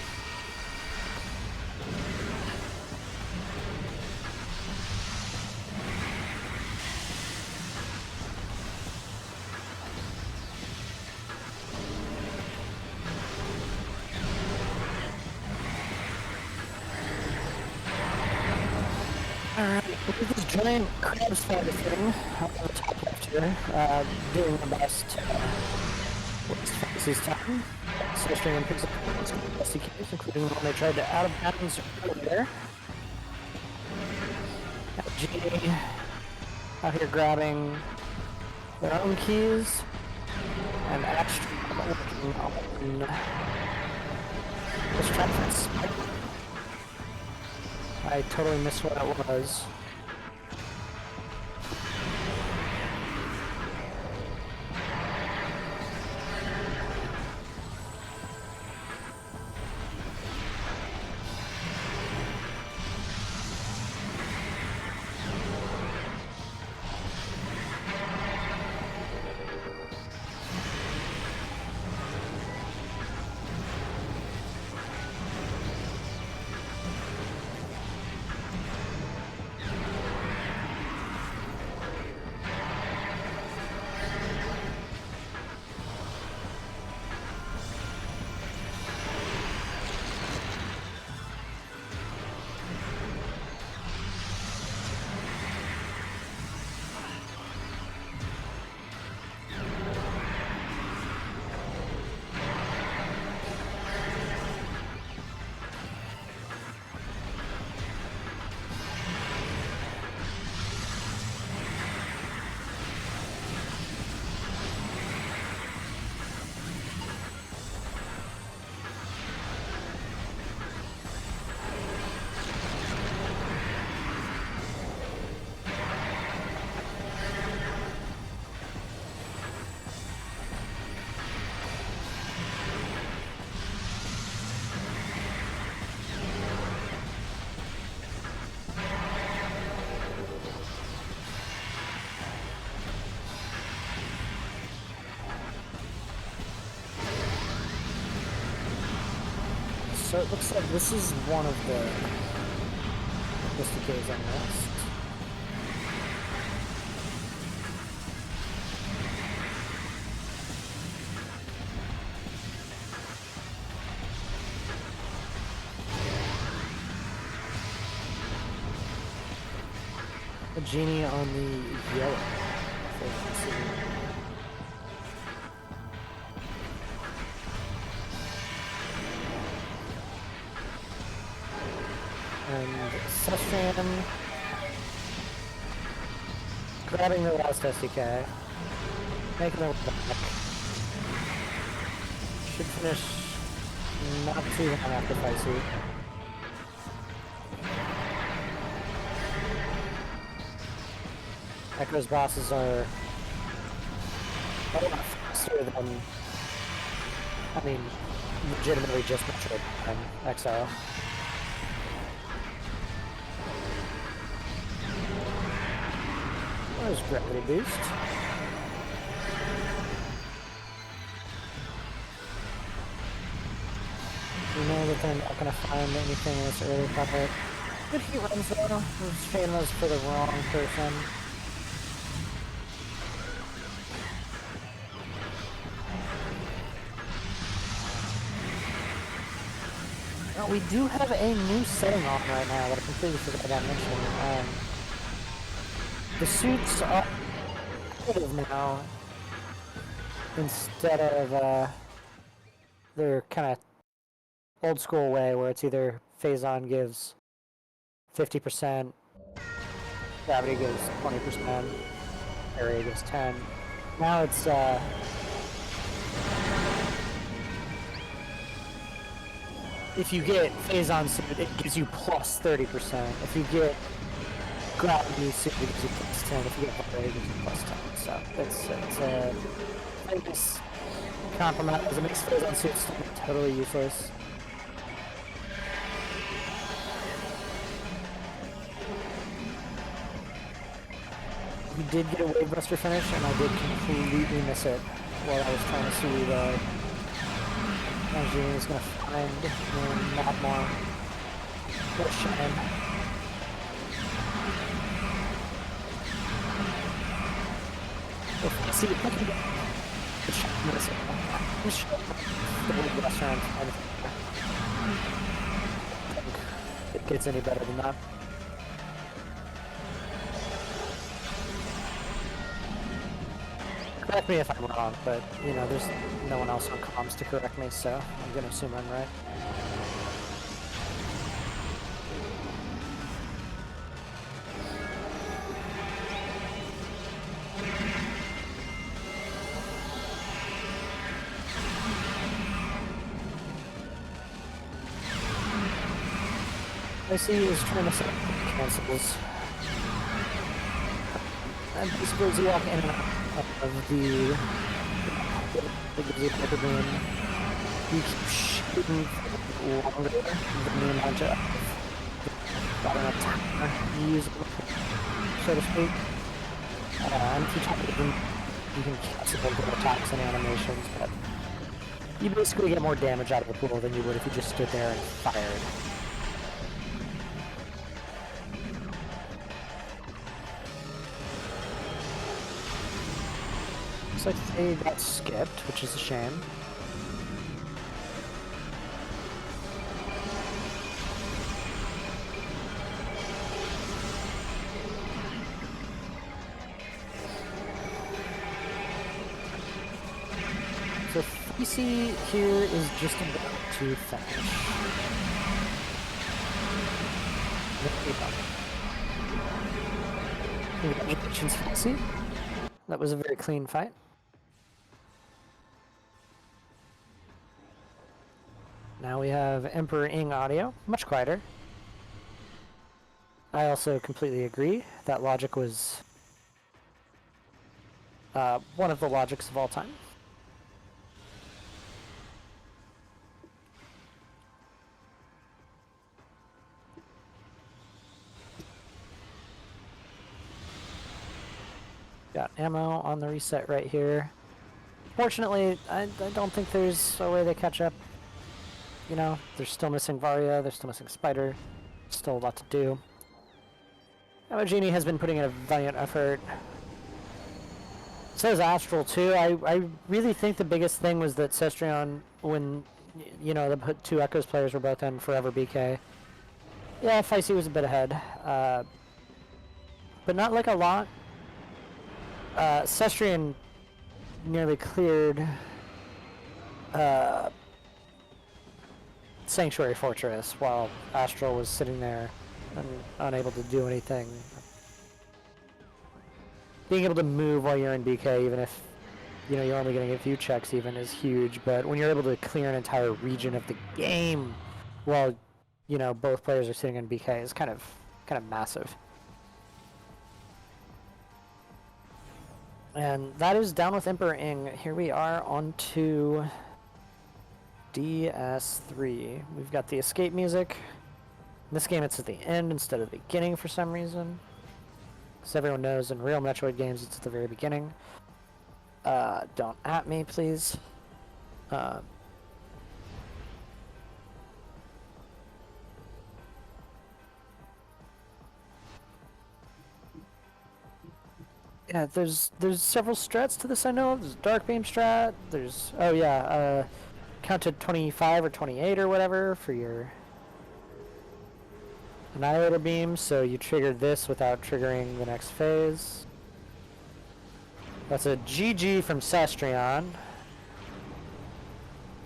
Alright, with this giant crab spider thing up on the top left here, doing the best waste Fantasy's time. Cestrian picks up SDKs, including the one they tried to out of bounds earlier. Genie out here grabbing their own keys, and Astro working on this trap spike. I totally missed what it was. So it looks like this is one of the SDKs I missed. A genie on the yellow. So you can see. And Cestrian grabbing the last SDK, making it back. Should finish not too long after Feisty. Echo's bosses are a lot faster than, I mean, legitimately just Metroid and XO. There's gravity boost. You know that they're not going to find anything in this early part. Good heat runs though. I was trading those for the wrong person. Now, we do have a new setting on right now that I completely forgot about mentioning. The suits are active now instead of their kind of old school way where it's either phase-on gives 50%, gravity gives 20%, area gives 10. Now it's if you get phase-on suit, it gives you plus 30%. If you get gravity suit, it gives you plus 10. If you get fire, it gives you plus 10. So it's a nice compromise. It makes phase-on suits totally useless. We did get a Wave Buster finish, and I did completely miss it while I was trying to see the Genie is going to find in Magmar. What a shame. If I see it, look at the shot miss it. I'm sure the Wave Buster and I think it gets any better than that. Correct me if I'm wrong, but, you know, there's no one else on comms to correct me, so I'm gonna assume I'm right. I see is trying to set up cancels. And basically as you walk in and out of the hyper beam, you keep shooting longer than the amount of timer you use, so to speak. And if you try to them, you can cancel the attacks and animations, but you basically get more damage out of the pool than you would if you just stood there and fired. Looks like they got skipped, which is a shame. So Fleecy here is just about to finish. Congratulations, Fleecy. That was a very clean fight. Now we have Emperor Ing audio, much quieter. I also completely agree. That logic was one of the logics of all time. Got ammo on the reset right here. Fortunately, I don't think there's a way to catch up. You know, they're still missing Varia, they're still missing Spider. Still a lot to do. Genie has been putting in a valiant effort. So is Astral too. I really think the biggest thing was that Cestrion, when, you know, the two Echoes players were both in Forever BK. Yeah, Feisty was a bit ahead. But not like a lot. Cestrion nearly cleared Sanctuary Fortress while Astral was sitting there and unable to do anything. Being able to move while you're in BK, even if, you know, you're only getting a few checks even, is huge, but when you're able to clear an entire region of the game while, you know, both players are sitting in BK is kind of massive. And that is Down with Emperor Ing. Here we are on to DS3. We've got the escape music. In this game it's at the end instead of the beginning for some reason. Because everyone knows in real Metroid games it's at the very beginning. Don't at me, please. Yeah, there's several strats to this I know of. There's Dark Beam strat. There's count to 25 or 28 or whatever for your Annihilator Beam, so you trigger this without triggering the next phase. That's a GG from Cestrion.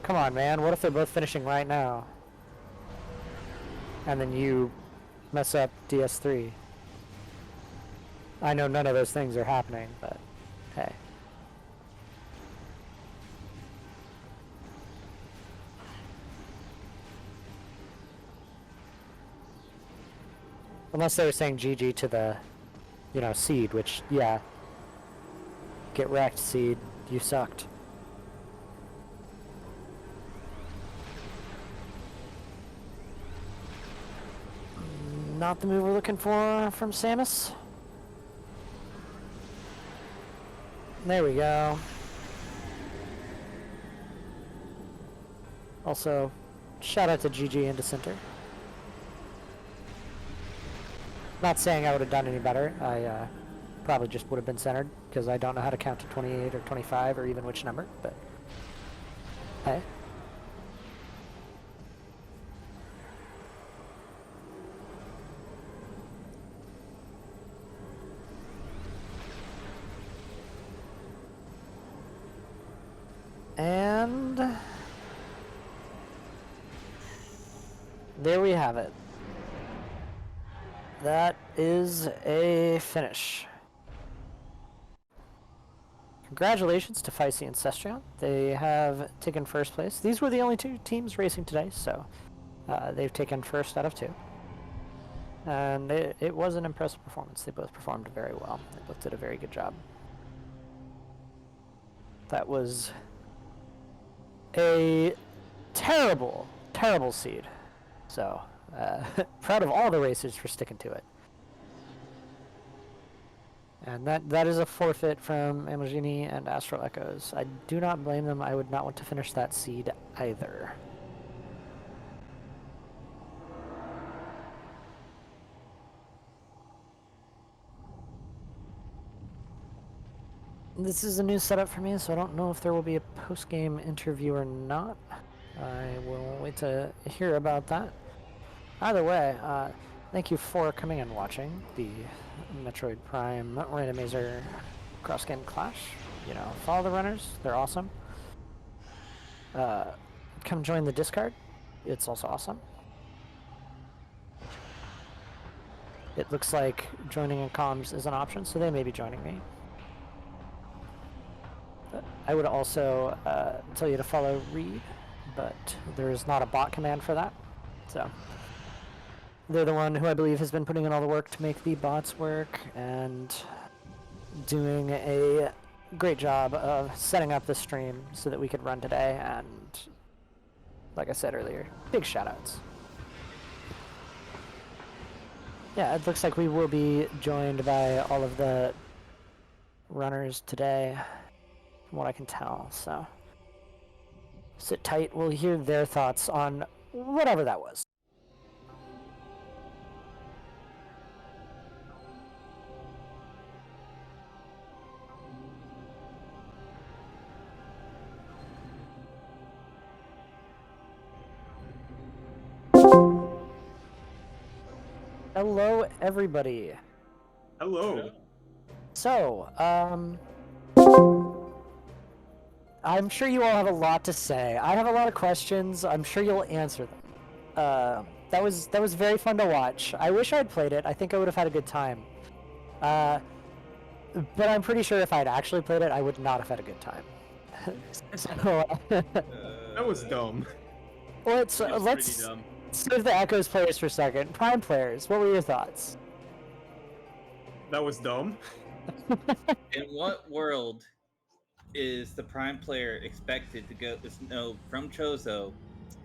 Come on, man. What if they're both finishing right now? And then you mess up DS3. I know none of those things are happening, but hey. Unless they were saying GG to the, Seed, which, yeah. Get wrecked, Seed. You sucked. Not the move we're looking for from Samus. There we go. Also, shout out to GG into center. Not saying I would have done any better. I probably just would have been centered because I don't know how to count to 28 or 25 or even which number, but hey. And there we have it. That is a finish. Congratulations to Feisty and Cestrion. They have taken first place. These were the only two teams racing today, so they've taken first out of two. And it was an impressive performance. They both performed very well. They both did a very good job. That was a terrible, terrible seed. So, proud of all the racers for sticking to it. And that is a forfeit from Amogini and Astral Echoes. I do not blame them. I would not want to finish that seed either. This is a new setup for me, so I don't know if there will be a post-game interview or not. I will wait to hear about that. Either way, thank you for coming and watching the Metroid Prime Randomizer cross-game clash. Follow the runners. They're awesome. Come join the Discard. It's also awesome. It looks like joining in comms is an option, so they may be joining me. I would also tell you to follow Reed, but there is not a bot command for that. So they're the one who I believe has been putting in all the work to make the bots work and doing a great job of setting up the stream so that we could run today. And like I said earlier, big shoutouts. Yeah, it looks like we will be joined by all of the runners today, from what I can tell. So sit tight. We'll hear their thoughts on whatever that was. Hello, everybody. Hello. So, I'm sure you all have a lot to say. I have a lot of questions. I'm sure you'll answer them. That was very fun to watch. I wish I'd played it. I think I would have had a good time. But I'm pretty sure if I'd actually played it, I would not have had a good time. So, That was dumb. let's save the Echoes players for a second. Prime players, what were your thoughts? That was dumb. In what world is the Prime player expected to know from Chozo,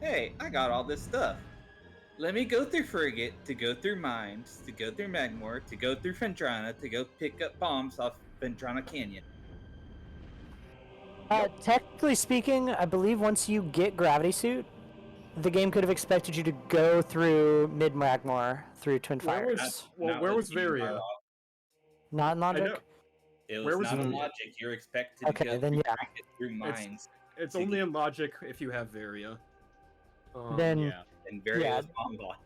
hey, I got all this stuff. Let me go through Frigate, to go through Mines, to go through Magmore, to go through Fendrana, to go pick up bombs off Fendrana Canyon. Technically speaking, I believe once you get Gravity Suit, the game could have expected you to go through Mid Magmore through Twin Where Fires. was Not where with was Demon Varia? Barlock. Not in I logic. know. It Where was was not in the- logic. You're expected to Okay, go then through yeah. Frigate, through Mines, It's only in logic if you have Varia. Then Yeah. and various Yeah. bomb lock.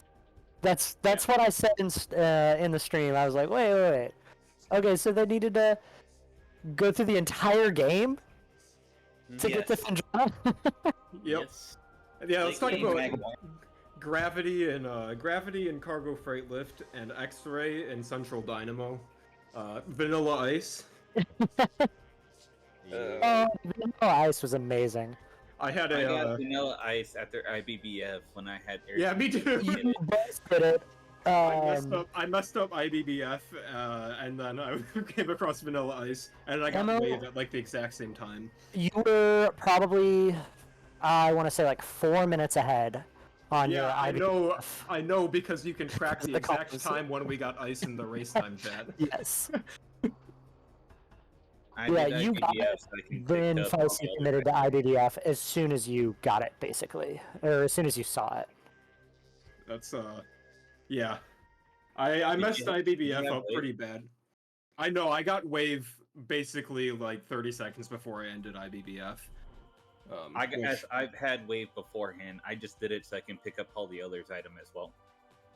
that's what I said in the stream. I was like, wait. Okay, so they needed to go through the entire game to get to Yes. Fendrana. Yep. Yes. Yeah, let's talk Like, about Magmore. Gravity and Cargo Freight Lift and X-Ray and Central Dynamo. Vanilla Ice. Oh, Vanilla Ice was amazing. I had I a got Vanilla Ice after IBBF when I had air. yeah, me too. You both did it. I messed up IBBF, and then I came across Vanilla Ice, and I got Emma- waved at like the exact same time. You were probably, I want to say, like 4 minutes ahead on your Yeah, IBF. I know because you can track the The exact colors. time when we got ice in the race time chat. Yes. I Yeah, did you got IBBF, so I can Then pick up all Feisty the other committed to IBDF as soon as you got it, basically, or as soon as you saw it. That's yeah. I messed you IBBF have up wave? pretty bad. I know, I got wave basically like 30 seconds before I ended IBBF. I've had wave beforehand. I just did it so I can pick up all the others item as well,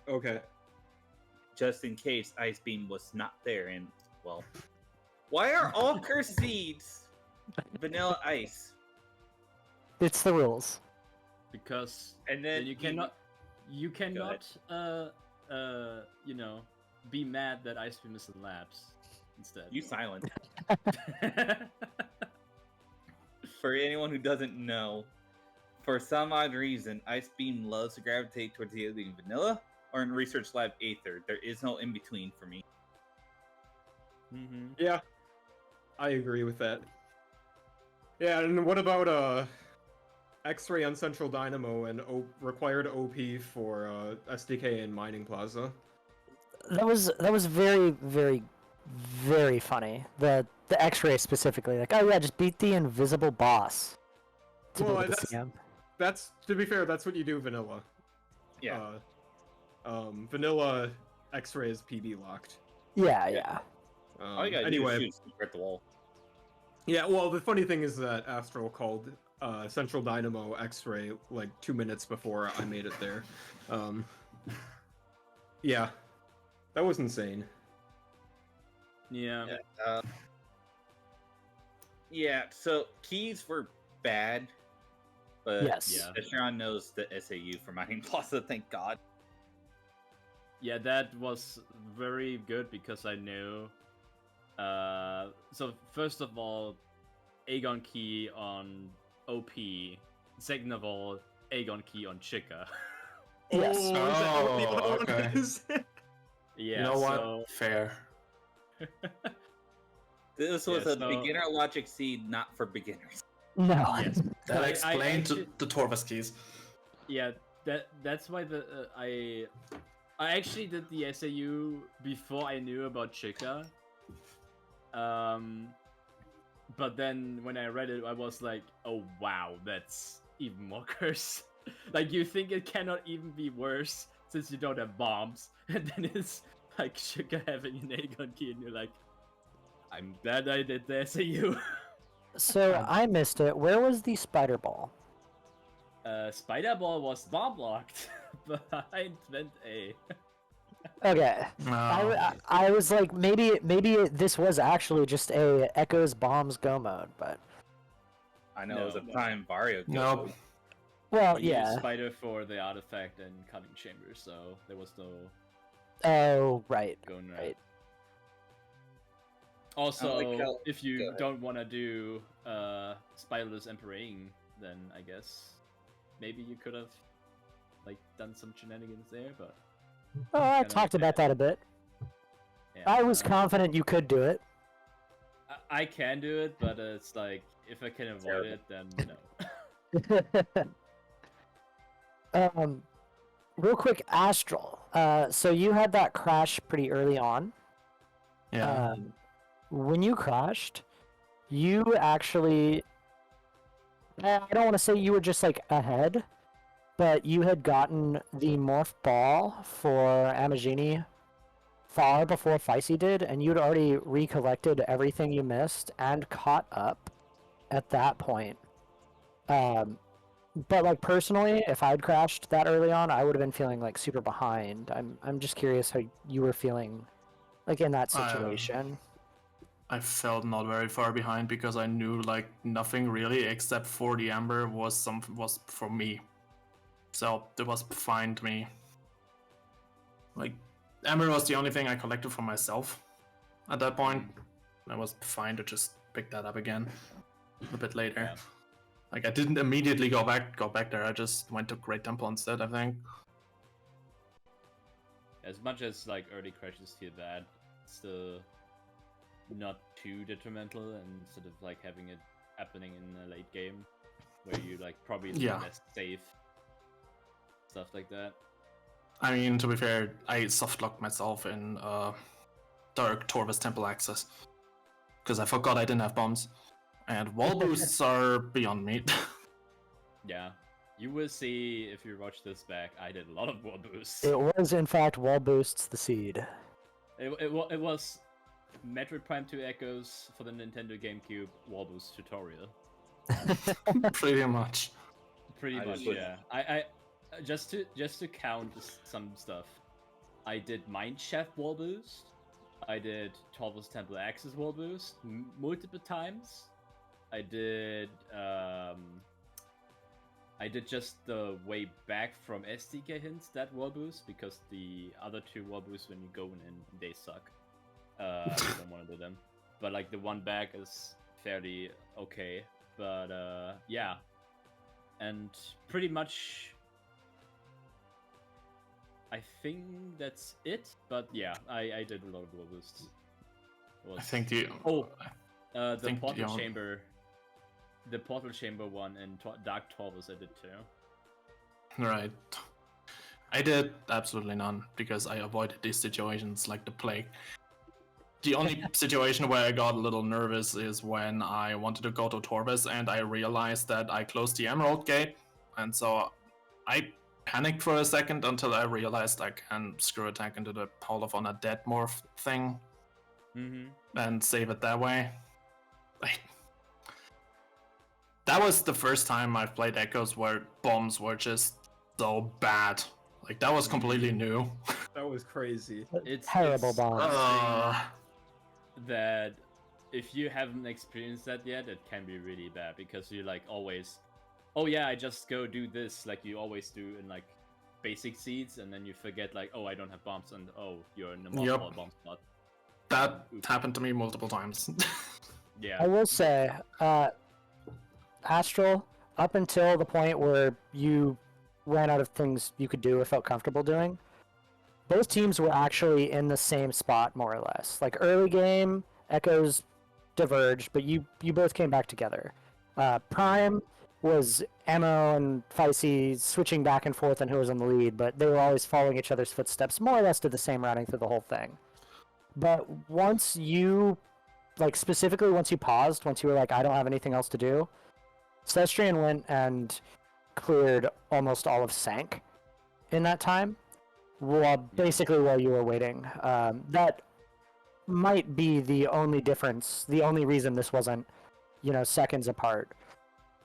Okay. just in case Ice Beam was not there. And well, why are all cursed seeds Vanilla Ice? It's the rules. Because And then you cannot you know, be mad that Ice Beam is in labs instead. you silent. For anyone who doesn't know, for some odd reason, Ice Beam loves to gravitate towards the either Vanilla or in Research Lab Aether. There is no in between for me. Mm-hmm. Yeah. I agree with that. Yeah, and what about X-Ray on Central Dynamo and required OP for SDK and Mining Plaza? That was very, very, very funny. The X-ray specifically, like, oh yeah, just beat the invisible boss to be Well, able to see him. That's, to be fair, that's what you do vanilla. Yeah. Vanilla X-Ray is PB locked. Yeah. All you gotta anyway, do is shoot at the wall. yeah, well, the funny thing is that Astral called Central Dynamo X-Ray like 2 minutes before I made it there. Yeah, that was insane. Yeah. Yeah, so keys were bad, but Yes. Yeah. Sharon knows the SAU for Mining Plaza, thank God. Yeah, that was very good because I knew. So first of all, Aegon key on OP. Second of all, Aegon key on Chica. Yes. is that what the other one okay. is? Yeah. You know what? So, Fair. This was Yeah, a so- beginner logic seed, not for beginners. No. yes. That I explained actually- the Torvas keys. Yeah, that's why I actually did the SAU before I knew about Chica. But then when I read it, I was like, oh wow, that's even more curse. Like, you think it cannot even be worse since you don't have bombs, and then it's like Chica having an Aegon key, and you're like, I'm glad I did the SAU. So I missed it. Where was the spider ball? Spider Ball was bomb locked behind Vent A. Okay. I was like, maybe this was actually just a Echoes Bombs Go mode, but I know it was a No. prime Vario kill. Nope. well, But you used yeah. Spider for the artifact and cutting chamber, so there was no Oh, right. going right. Right. Also, like how- if go you ahead. don't want to do Spiderless Emperoring, then I guess maybe you could have like done some shenanigans there, but Oh, I Kinda talked about that a bit. yeah. I was confident you could do it. I can do it, but it's like if I can avoid it, then no. Real quick, Astral. So you had that crash pretty early on. Yeah. When you crashed, you actually. I don't want to say you were just like ahead, but you had gotten the morph ball for Amagini far before Feisty did, and you'd already recollected everything you missed and caught up at that point. But like personally, if I'd crashed that early on, I would have been feeling like super behind. I'm just curious how you were feeling, like in that situation. I felt not very far behind because I knew like nothing really except for the Amber was for me. So it was fine to me. Like Amber was the only thing I collected for myself at that point. I was fine to just pick that up again a bit later. Yeah. Like I didn't immediately go back there. I just went to Great Temple instead, I think. As much as like early crashes feel bad, it's still not too detrimental, and sort of like having it happening in a late game where you like probably less safe, stuff like that. I mean, to be fair, I softlocked myself in Dark Torvus Temple access because I forgot I didn't have bombs, and wall boosts are beyond me. Yeah, you will see if you watch this back. I did a lot of wall boosts. It was in fact wall boosts the seed. It was Metroid Prime 2 Echoes for the Nintendo GameCube wall boost tutorial. Pretty much. Pretty I much, just- yeah. I just to count some stuff. I did Mind Shaft wall boost. I did Torvus Temple Access wall boost multiple times. I did just the way back from SDK hints that wall boost because the other two wall boosts when you go in they suck. I don't want to do them. But like the one back is fairly okay. But yeah. And pretty much I think that's it. But yeah, I did a lot of wall boosts. I think the The think portal the- chamber. The portal chamber one and Dark Torvus I did too. Right. I did absolutely none because I avoided these situations like the plague. The only situation where I got a little nervous is when I wanted to go to Torvus and I realized that I closed the Emerald Gate, and so I panicked for a second until I realized I can screw attack into the Hall of Honor Dead Morph thing and save it that way. That was the first time I've played Echoes where bombs were just so bad. Like, that was completely new. That was crazy. It's Terrible bombs. that if you haven't experienced that yet, it can be really bad because you're like always, oh yeah, I just go do this like you always do in like basic seeds, and then you forget like, oh, I don't have bombs, and oh, you're in a multiple bomb spot. That happened to me multiple times. Yeah. I will say, Astral, up until the point where you ran out of things you could do or felt comfortable doing, both teams were actually in the same spot, more or less. Like early game, Echoes diverged, but you both came back together. Prime was Ammo and Feisty switching back and forth on who was in the lead, but they were always following each other's footsteps, more or less did the same routing through the whole thing. But once you, like specifically once you paused, once you were like, I don't have anything else to do, Cestrian went and cleared almost all of Sank in that time, basically while you were waiting. That might be the only difference, the only reason this wasn't, seconds apart,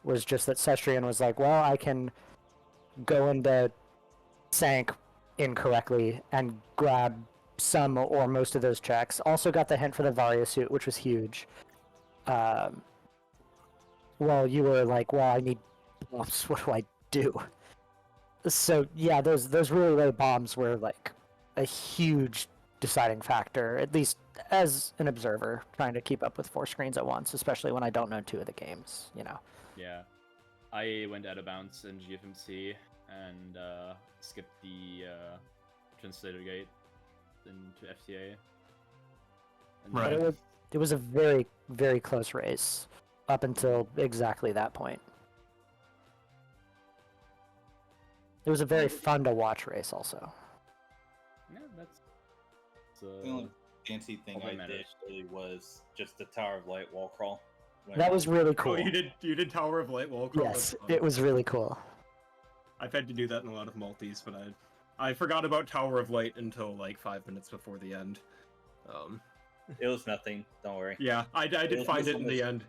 was just that Cestrian was like, well, I can go into Sank incorrectly and grab some or most of those checks. Also got the hint for the Varia suit, which was huge. Well, you were like, well, I need bombs. What do I do? So yeah, those really late bombs were like a huge deciding factor, at least as an observer trying to keep up with 4 screens at once, especially when I don't know 2 of the games. Yeah. I went out of bounds in GFMC and skipped the translator gate into FTA. And Right. But It was a very, very close race up until exactly that point. It was a very fun to watch race also. Yeah, that's The only fancy thing all that I did matters. really was just the Tower of Light wall crawl. That was really Oh, cool. you did Tower of Light wall crawl. Yes, That's fun. it was really cool. I've had to do that in a lot of multis, but I forgot about Tower of Light until like 5 minutes before the end. It was nothing. Don't worry. Yeah, I did was find it in the misunderstood.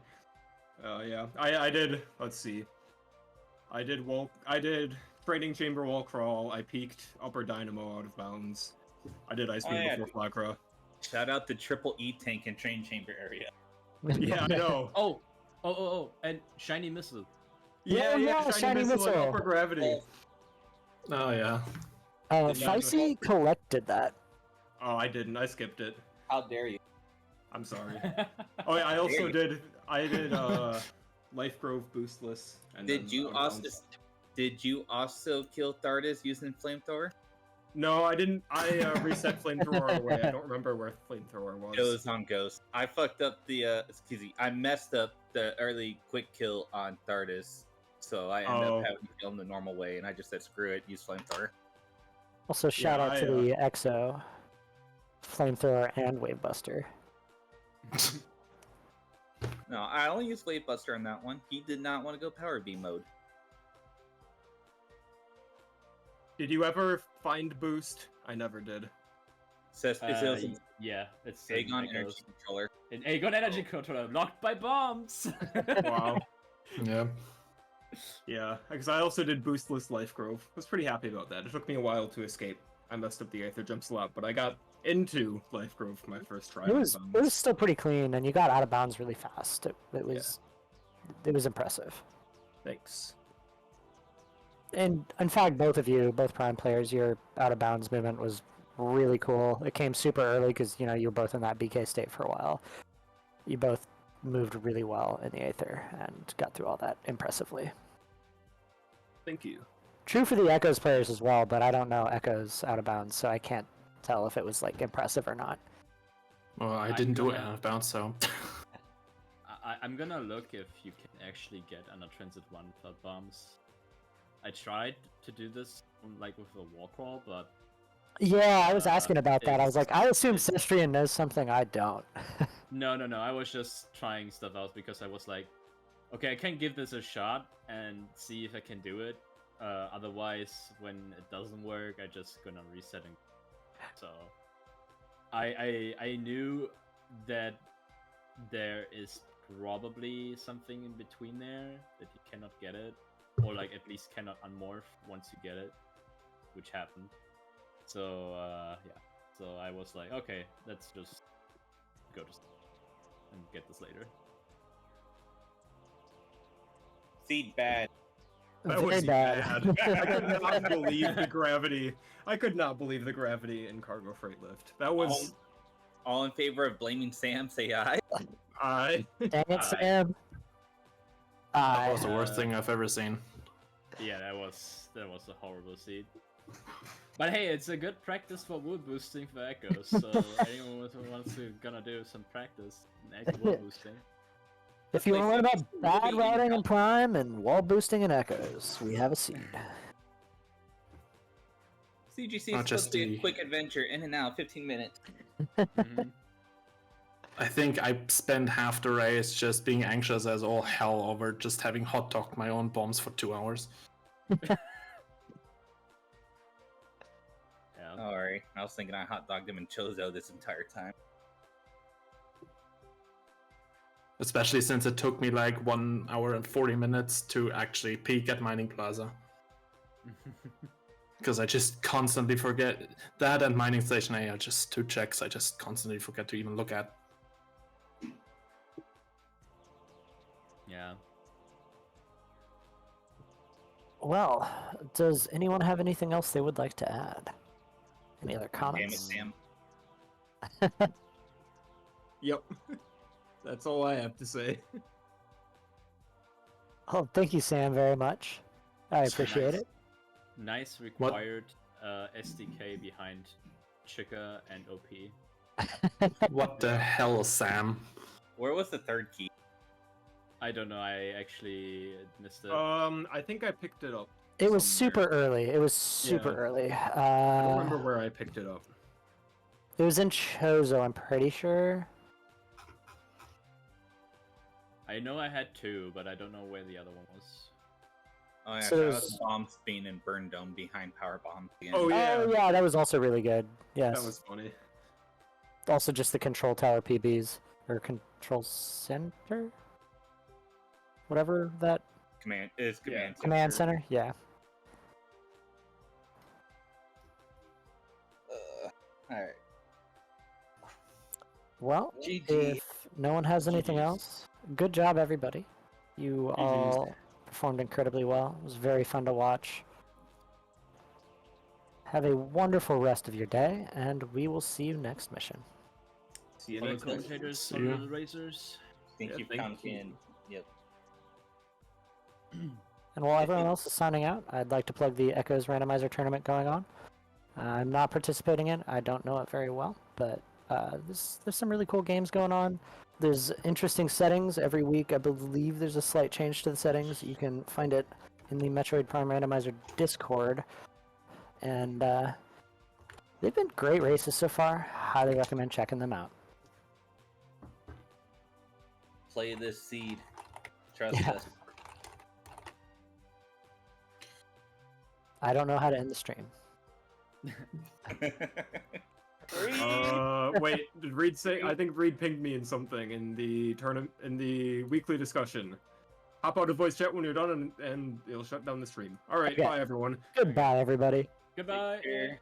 end. Yeah, I did. Let's see. I did training chamber wall crawl. I peeked upper dynamo out of bounds. I did ice Oh, beam yeah. before Flacra. Shout out the triple E tank and train chamber area. Yeah, I know. Oh, and shiny missile. Yeah, shiny and missile. upper gravity. Oh yeah. Feisty collected that. Oh, I didn't. I skipped it. How dare you? I'm sorry. Oh yeah, I did Life Grove boostless. And Did then you out of also bounds. kill Thardus using flamethrower? No, I didn't. I reset flamethrower away. I don't remember where flamethrower was. It was on Ghost. I fucked up the I messed up the early quick kill on Thardus, so I ended Oh. up having to kill him the normal way, and I just said screw it, use flamethrower. Also, shout Yeah, out to the EXO, Flamethrower, and Wavebuster. No, I only used Wave Buster on that one. He did not want to go Power Beam mode. Did you ever find boost? I never did. Says it's Yeah, it's Aegon Echoes. Energy Controller. An Aegon energy controller locked by bombs. Wow. Yeah. Yeah, because I also did boostless Life Grove. I was pretty happy about that. It took me a while to escape. I messed up the Aether jumps a lot, but I got into Life Grove for my first try. It was still pretty clean, and you got out of bounds really fast. It was impressive. Thanks. And in fact, both Prime players, your out of bounds movement was really cool. It came super early because you were both in that BK state for a while. You both moved really well in the Aether and got through all that impressively. Thank you. True for the Echoes players as well, but I don't know Echoes out of bounds, so I can't tell if it was like impressive or not. Well, I I'm didn't do it gonna- out of bounds, so. I'm gonna look if you can actually get on a transit one without bombs. I tried to do this like with a wall crawl, but Yeah, I was asking about that. I was it's- like, I assume Cistrian knows something I don't. no. I was just trying stuff out because I was like, okay, I can give this a shot and see if I can do it. Otherwise, when it doesn't work, I just gonna reset and so. I knew that there is probably something in between there that you cannot get it, or like at least cannot unmorph once you get it, which happened. So yeah, so I was like, okay, let's just go to and get this later. Seed bad. That Very was bad. bad. I could not believe the gravity. I could not believe the gravity in cargo freight lift. That was. All in favor of blaming Sam, say aye. I. Dang it, Aye. Sam. That was the worst thing I've ever seen. Yeah, that was a horrible seed. But hey, it's a good practice for wood boosting for echoes. So anyone who wants to gonna do some practice in echo wood boosting. If you want to learn about bad movie routing in Prime and wall boosting in Echoes, we have a seed. CGC is Not supposed just to be the- a quick adventure, in and out, 15 minutes. Mhm. I think I spent half the race just being anxious as all hell over just having hot dogged my own bombs for 2 hours. Yeah. Alright, I was thinking I hot dogged him in Chozo this entire time. Especially since it took me like 1 hour and 40 minutes to actually peak at Mining Plaza. Because I just constantly forget that, and Mining Station A are just 2 checks I just constantly forget to even look at. Yeah. Well, does anyone have anything else they would like to add? Any other Damn it, comments? Sam. Yep. That's all I have to say. Oh, thank you, Sam, very much. I appreciate it. Nice required SDK behind Chica and OP. What the hell, Sam? Where was the third key? I don't know. I actually missed it. I think I picked it up. It was somewhere. super early. It was super Yeah. early. I don't remember where I picked it up. It was in Chozo, I'm pretty sure. I know I had two, but I don't know where the other one was. Oh yeah, So shout out there's- to Bomb Spin and Burn Dome behind Power Bomb. Oh, yeah. Oh yeah, that was also really good. Yes. That was funny. Also just the control tower PBs or control center, whatever that Command is command. command center. Yeah. All right. Well, GG. if no one has anything GGs. else, good job everybody. You all performed incredibly well. It was very fun to watch. Have a wonderful rest of your day, and we will see you next mission. See you Fellow next time. commentators, See fellow ya. racers. Thank Yeah, you for thank coming you. in. Yep. And while everyone else is signing out, I'd like to plug the Echoes Randomizer tournament going on. I'm not participating in. I don't know it very well, but there's some really cool games going on. There's interesting settings every week. I believe there's a slight change to the settings. You can find it in the Metroid Prime Randomizer Discord, and they've been great races so far. Highly recommend checking them out. Play this seed. Trust Yeah. us. I don't know how to end the stream. Wait, did Reed say? I think Reed pinged me in something in the weekly discussion. Hop out of voice chat when you're done, and it'll shut down the stream. All right, Okay. bye everyone. Goodbye, everybody. Goodbye. Take care.